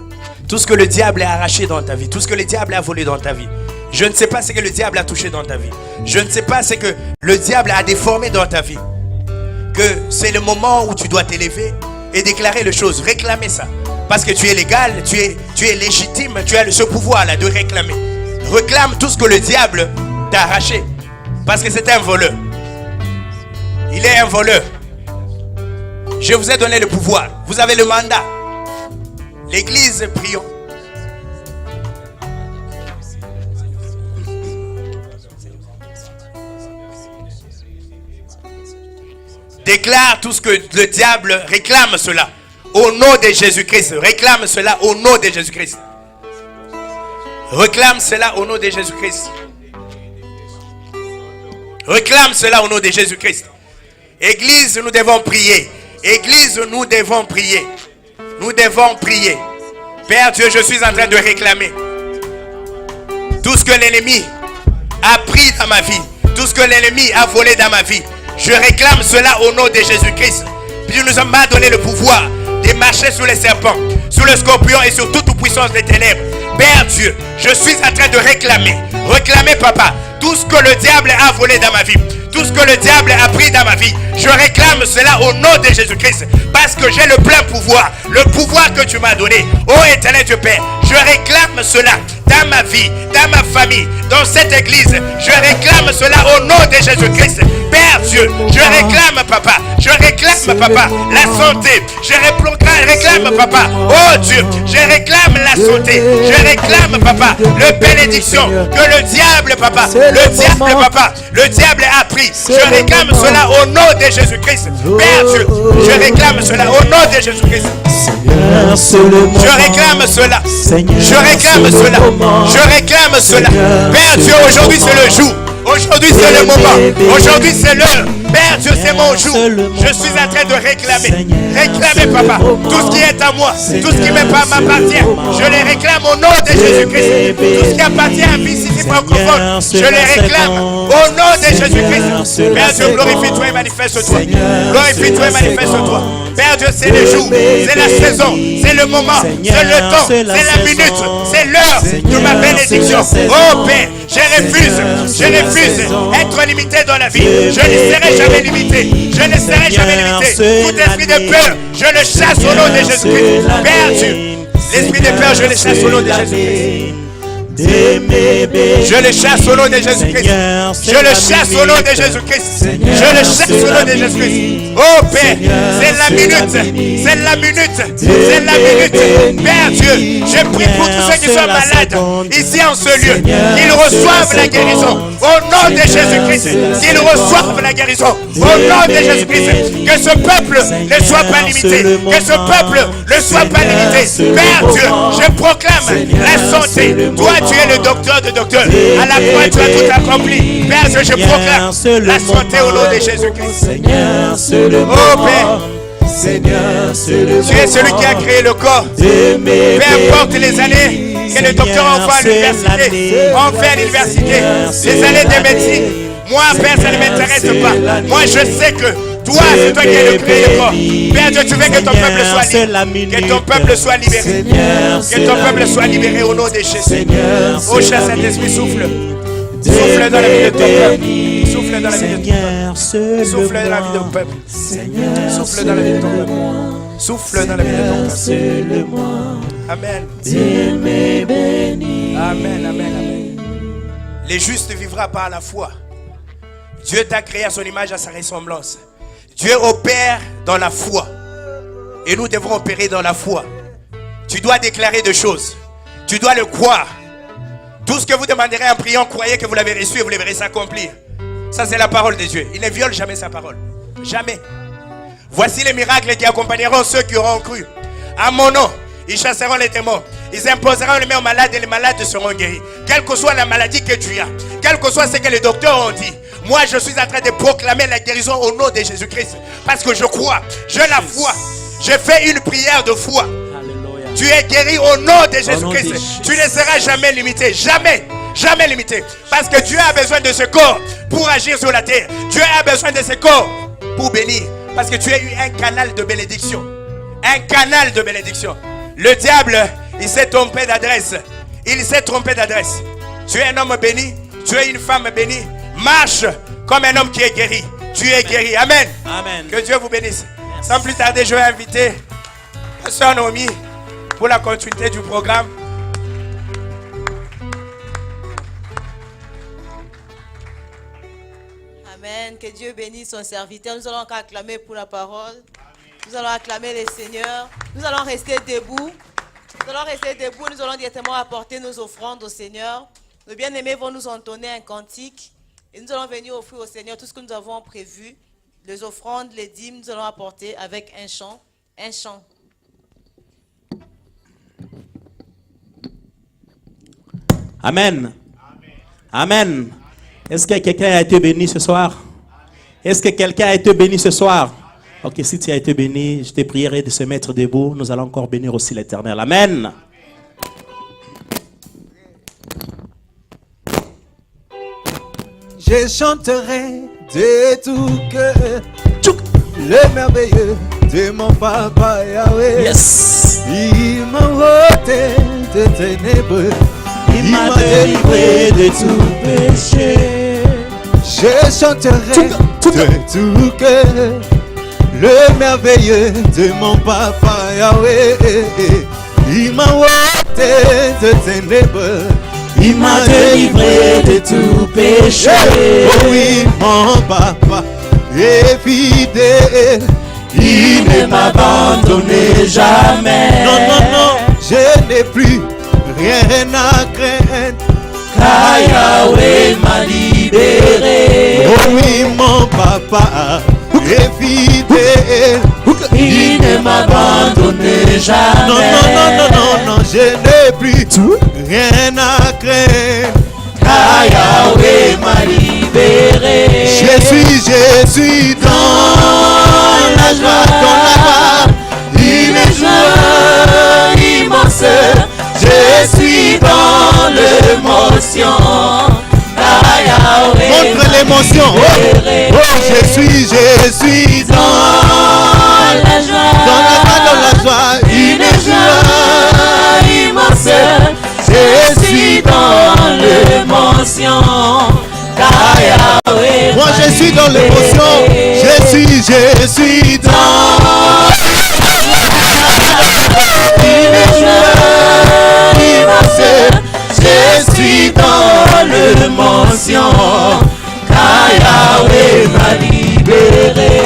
tout ce que le diable a arraché dans ta vie. Tout ce que le diable a volé dans ta vie. Je ne sais pas ce que le diable a touché dans ta vie. Je ne sais pas ce que le diable a déformé dans ta vie. Que c'est le moment où tu dois t'élever et déclarer les choses. Réclamer ça. Parce que tu es légal, tu es légitime. Tu as ce pouvoir-là de réclamer. Réclame tout ce que le diable t'a arraché. Parce que c'est un voleur. Il est un voleur. Je vous ai donné le pouvoir. Vous avez le mandat. L'église, prions. Déclare tout ce que le diable réclame cela. Au nom de Jésus-Christ. Réclame cela au nom de Jésus-Christ. Réclame cela au nom de Jésus-Christ. Réclame cela au nom de Jésus-Christ. Église, nous devons prier. Église, nous devons prier. Nous devons prier. Père Dieu, je suis en train de réclamer tout ce que l'ennemi a pris dans ma vie. Tout ce que l'ennemi a volé dans ma vie. Je réclame cela au nom de Jésus-Christ. Dieu nous a donné le pouvoir de marcher sur les serpents, sur le scorpion et sur toute puissance des ténèbres. Père Dieu, je suis en train de réclamer. Réclamer, papa, tout ce que le diable a volé dans ma vie. Tout ce que le diable a pris dans ma vie. Je réclame cela au nom de Jésus-Christ. Parce que j'ai le plein pouvoir. Le pouvoir que tu m'as donné. Ô éternel Dieu Père, je réclame cela dans ma vie, dans ma famille, dans cette église. Je réclame cela au nom de Jésus-Christ. Père Dieu, je réclame, papa. Je réclame, papa, la santé. Je réclame, papa. Oh Dieu, je réclame la santé. Je réclame, papa, la bénédiction que le diable, papa, le diable a pris. Je réclame cela au nom de Jésus-Christ. Père Dieu, je réclame cela au nom de Jésus-Christ. Je réclame cela. Je réclame cela. Je réclame cela. Père Dieu, aujourd'hui c'est le jour. Aujourd'hui c'est le moment. Aujourd'hui c'est l'heure. Père Dieu, c'est mon jour. Je suis en train de réclamer. Réclamer, papa. Tout ce qui est à moi, tout ce qui m'appartient, je les réclame au nom de Jésus-Christ. Tout ce qui appartient à Mississippi francophone, je les réclame au nom de Jésus-Christ. Père Dieu, glorifie-toi et manifeste-toi. Glorifie-toi et manifeste-toi. Père Dieu, c'est le jour, c'est la saison, c'est le moment, c'est le temps, c'est la minute, c'est l'heure de ma bénédiction. Oh Père, je refuse être limité dans la vie. Je ne serai jamais limité. Je ne serai jamais limité. Tout esprit de peur, je le chasse au nom de Jésus-Christ. Père Dieu, l'esprit de peur, je le chasse au nom de Jésus-Christ. Je le chasse au nom de Jésus-Christ. Je le chasse au nom de Jésus-Christ. Je le chasse au nom de Jésus-Christ. Oh Père, c'est la minute. C'est la minute. C'est la minute. Père Dieu, je prie pour tous ceux qui sont malades ici en ce lieu. Qu'ils reçoivent la guérison. Au nom de Jésus-Christ. Qu'ils reçoivent la guérison. Au nom de Jésus-Christ. Que ce peuple ne soit pas limité. Que ce peuple ne soit pas limité. Père Dieu, je proclame la santé. Toi, tu es le docteur de docteurs. À la croix, tu as tout accompli. Père Dieu, je proclame la santé au nom de Jésus-Christ. Oh Père, Seigneur, c'est le Tu es celui qui a créé le corps. de mes Peu importe les années que les docteurs ont fait à l'université, les années de médecine. Moi, Père, ça ne m'intéresse pas. Moi, je sais que toi, c'est toi qui as créé le corps. Père Dieu, tu veux que ton peuple soit libre. Que ton peuple soit libéré. Que ton peuple soit libéré au nom de Jésus. Oh, cher Saint-Esprit, souffle. Souffle dans la vie de ton peuple. Souffle dans la vie de ton peuple. Souffle dans la vie de ton peuple. Souffle dans la vie de ton peuple. Souffle dans la vie de ton peuple. Amen. Amen, amen, amen. Les justes vivra par la foi. Dieu t'a créé à son image, à sa ressemblance. Dieu opère dans la foi. Et nous devons opérer dans la foi. Tu dois déclarer des choses. Tu dois le croire. Tout ce que vous demanderez en priant, croyez que vous l'avez reçu et vous le verrez s'accomplir. Ça, c'est la parole de Dieu. Il ne viole jamais sa parole. Jamais. Voici les miracles qui accompagneront ceux qui auront cru. À mon nom, ils chasseront les démons. Ils imposeront les mains aux malades et les malades seront guéris. Quelle que soit la maladie que tu as, quel que soit ce que les docteurs ont dit, moi je suis en train de proclamer la guérison au nom de Jésus-Christ. Parce que je crois, j'ai la foi. J'ai fait une prière de foi. Tu es guéri au nom de Jésus-Christ. Tu ne seras jamais limité. Jamais. Jamais limité. Parce que Dieu a besoin de ce corps pour agir sur la terre. Dieu a besoin de ce corps pour bénir. Parce que tu as eu un canal de bénédiction. Un canal de bénédiction. Le diable, il s'est trompé d'adresse. Il s'est trompé d'adresse. Tu es un homme béni. Tu es une femme bénie. Marche comme un homme qui est guéri. Tu es guéri. Amen. Amen. Que Dieu vous bénisse. Sans plus tarder, je vais inviter la sœur Naomi pour la continuité du programme. Amen. Que Dieu bénisse son serviteur. Nous allons encore acclamer pour la parole. Nous allons acclamer le Seigneur. Nous allons rester debout. Nous allons rester debout. Nous allons directement apporter nos offrandes au Seigneur. Nos bien-aimés vont nous entonner un cantique. Et nous allons venir offrir au Seigneur tout ce que nous avons prévu. Les offrandes, les dîmes, nous allons apporter avec un chant. Un chant. Amen. Amen. Est-ce que quelqu'un a été béni ce soir? Est-ce que quelqu'un a été béni ce soir? Ok, si tu as été béni, je te prierai de se mettre debout. Nous allons encore bénir aussi l'Éternel. Amen. Je chanterai de tout cœur le merveilleux de mon papa Yahweh. Yes. Il m'a ôté de ténèbres. Il m'a délivré de tout péché. Je chanterai de tout cœur le merveilleux de mon papa Yahweh. Il m'a ôté de ténèbres. Il m'a délivré de tout péché. Oh oui, mon papa est fidèle. Il ne m'a abandonné jamais. Non, non, non, je n'ai plus rien à craindre. Car Yahweh m'a libéré. Oh oui, mon papa est fidèle. Il ne m'a abandonné jamais. Non, non, non, non, non, non, je n'ai plus rien à craindre. Car Yahweh m'a libéré. Je suis dans la joie, une joie immense. Je suis dans l'émotion. Car Yahweh montre l'émotion. Oh, je suis dans la joie, dans la joie, une joie immense. Je suis dans l'émotion. Car Yahweh moi je suis dans l'émotion. Je suis dans une joie immense. Je suis dans l'émotion. Car Yahweh m'a libéré.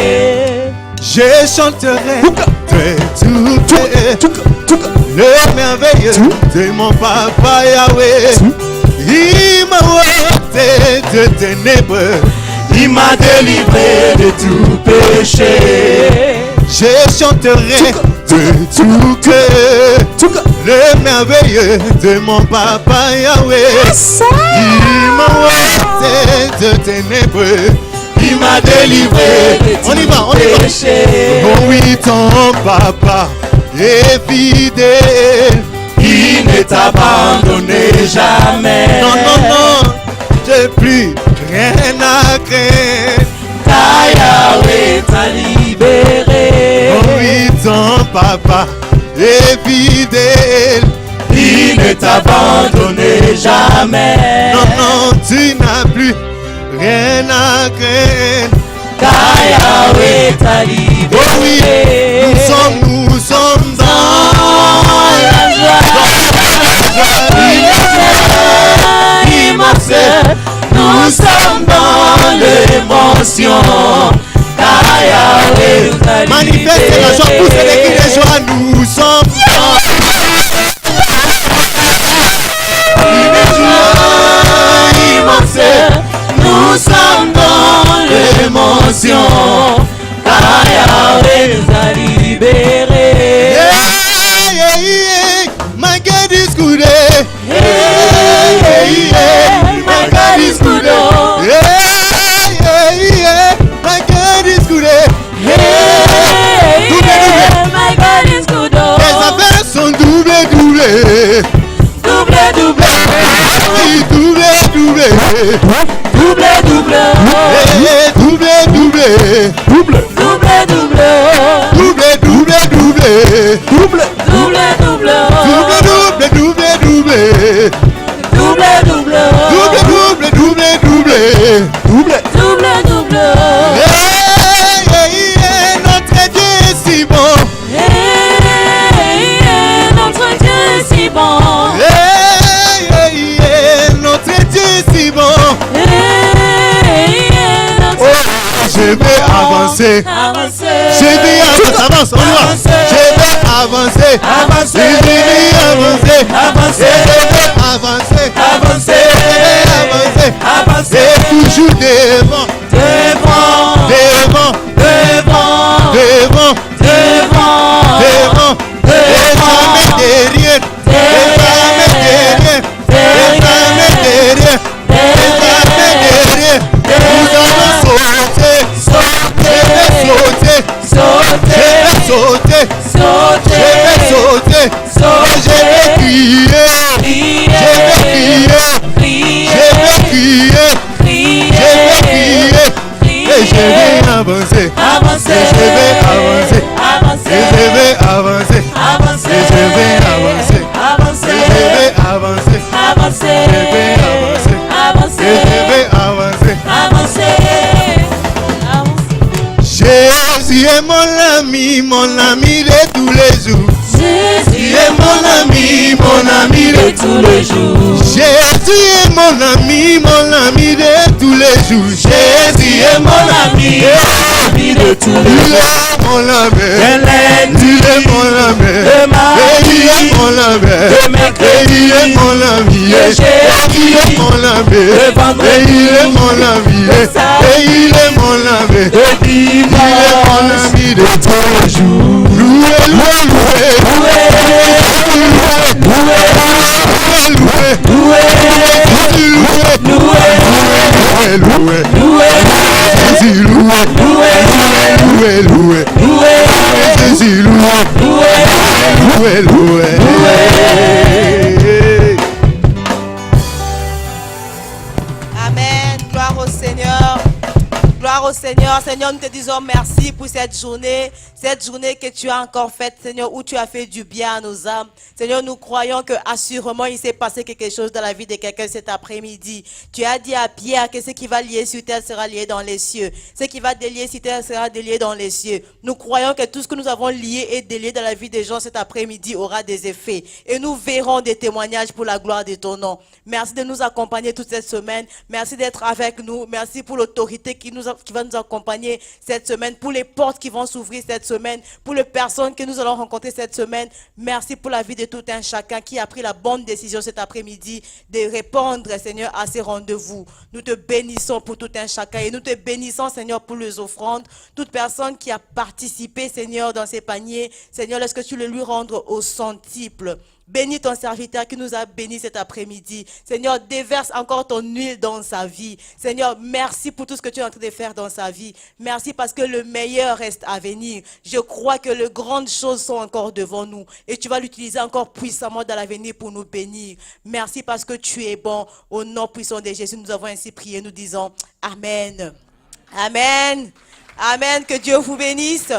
je chanterai de tout le merveilleux de mon papa Yahweh. Il m'a ôté de ténèbres. Il m'a délivré de tout péché. Je chanterai de tout cœur le merveilleux de mon papa Yahweh. Il m'a ôté de ténèbres. il m'a délivré. On y va, on y va. Oh oui, ton papa est fidèle. Il ne t'a abandonné jamais. Non, non, non, j'ai plus rien à craindre. Ta Yahweh t'a libéré. Oh oui, ton papa est fidèle. Il ne t'a abandonné jamais. Non, non, tu n'as plus rien à craindre. Ta Yahweh t'a libéré. Oh oui, nous sommes dans la joie. Nous sommes dans l'émotion. Ta Yahweh t'a libéré. Manifeste la joie, poussez les cris de joie. Nous sommes dans nous sommes dans l'émotion. Ta Yahweh t'a libéré. yeah, yeah, yeah. My God is good. Yeah, yeah, yeah. My God is good. Yeah, yeah, yeah. My God is good. My God is good. Les affaires sont doublées, doublées. Double, double. Doublées, doublées. Double, double. Yeah, doublées, doublées. Double, double. Doublées, doublées, doublées. Double, double, double. Doublées, doublées, doublées. Double, double. Doublées, doublées, doublées, doublées. Double, double, double. Yeah, yeah, yeah. Notre Dieu est si bon. Notre Dieu est si bon. Yeah, yeah, yeah. Notre Dieu est si bon. Je vais avancer. Je vais avancer. Avance, on y va. Je vais avancer. Je vais avancer. Je vais avancer. Et toujours devant. Devant. Et jamais derrière. Nous allons sauter. Je vais crier. Et je vais avancer. Et je vais avancer. Et je vais avancer. Et je vais avancer. Et je vais avancer. Et je vais avancer. Et je vais avancer. Jésus est mon ami de tous les jours. Jésus est mon ami de tous les jours. Jésus est mon ami de tous les jours. Jésus est mon ami de tous les jours. Il est mon ami. Il est mon ami. Et il est mon ami. Et il est mon ami. Et il est mon ami. Et il est mon ami. Et il est mon ami. Il est mon ami de tous les jours. Loué, loué, loué. Amen. Gloire au Seigneur. Gloire au Seigneur. Seigneur, nous te disons merci pour cette journée que tu as encore faite, Seigneur, où tu as fait du bien à nos âmes. Seigneur, nous croyons que assurément il s'est passé quelque chose dans la vie de quelqu'un cet après-midi. Tu as dit à Pierre que ce qui va lier sur terre sera lié dans les cieux. Ce qui va délier sur terre sera délié dans les cieux. Nous croyons que tout ce que nous avons lié et délié dans la vie des gens cet après-midi aura des effets. Et nous verrons des témoignages pour la gloire de ton nom. Merci de nous accompagner toute cette semaine. Merci d'être avec nous. Merci pour l'autorité qui va nous accompagner cette semaine, pour les portes qui vont s'ouvrir cette semaine, pour les personnes que nous allons rencontrer cette semaine. Merci pour la vie de tout un chacun qui a pris la bonne décision cet après-midi de répondre, Seigneur, à ces rendez-vous. Nous te bénissons pour tout un chacun et nous te bénissons, Seigneur, pour les offrandes. Toute personne qui a participé, Seigneur, dans ces paniers, Seigneur, laisse que tu le lui rendes au centuple. Bénis ton serviteur qui nous a bénis cet après-midi. Seigneur, déverse encore ton huile dans sa vie. Seigneur, merci pour tout ce que tu es en train de faire dans sa vie. Merci parce que le meilleur reste à venir. Je crois que les grandes choses sont encore devant nous et tu vas l'utiliser encore puissamment dans l'avenir pour nous bénir. Merci parce que tu es bon. Au nom puissant de Jésus, nous avons ainsi prié. Nous disons Amen. Amen. Amen. Que Dieu vous bénisse.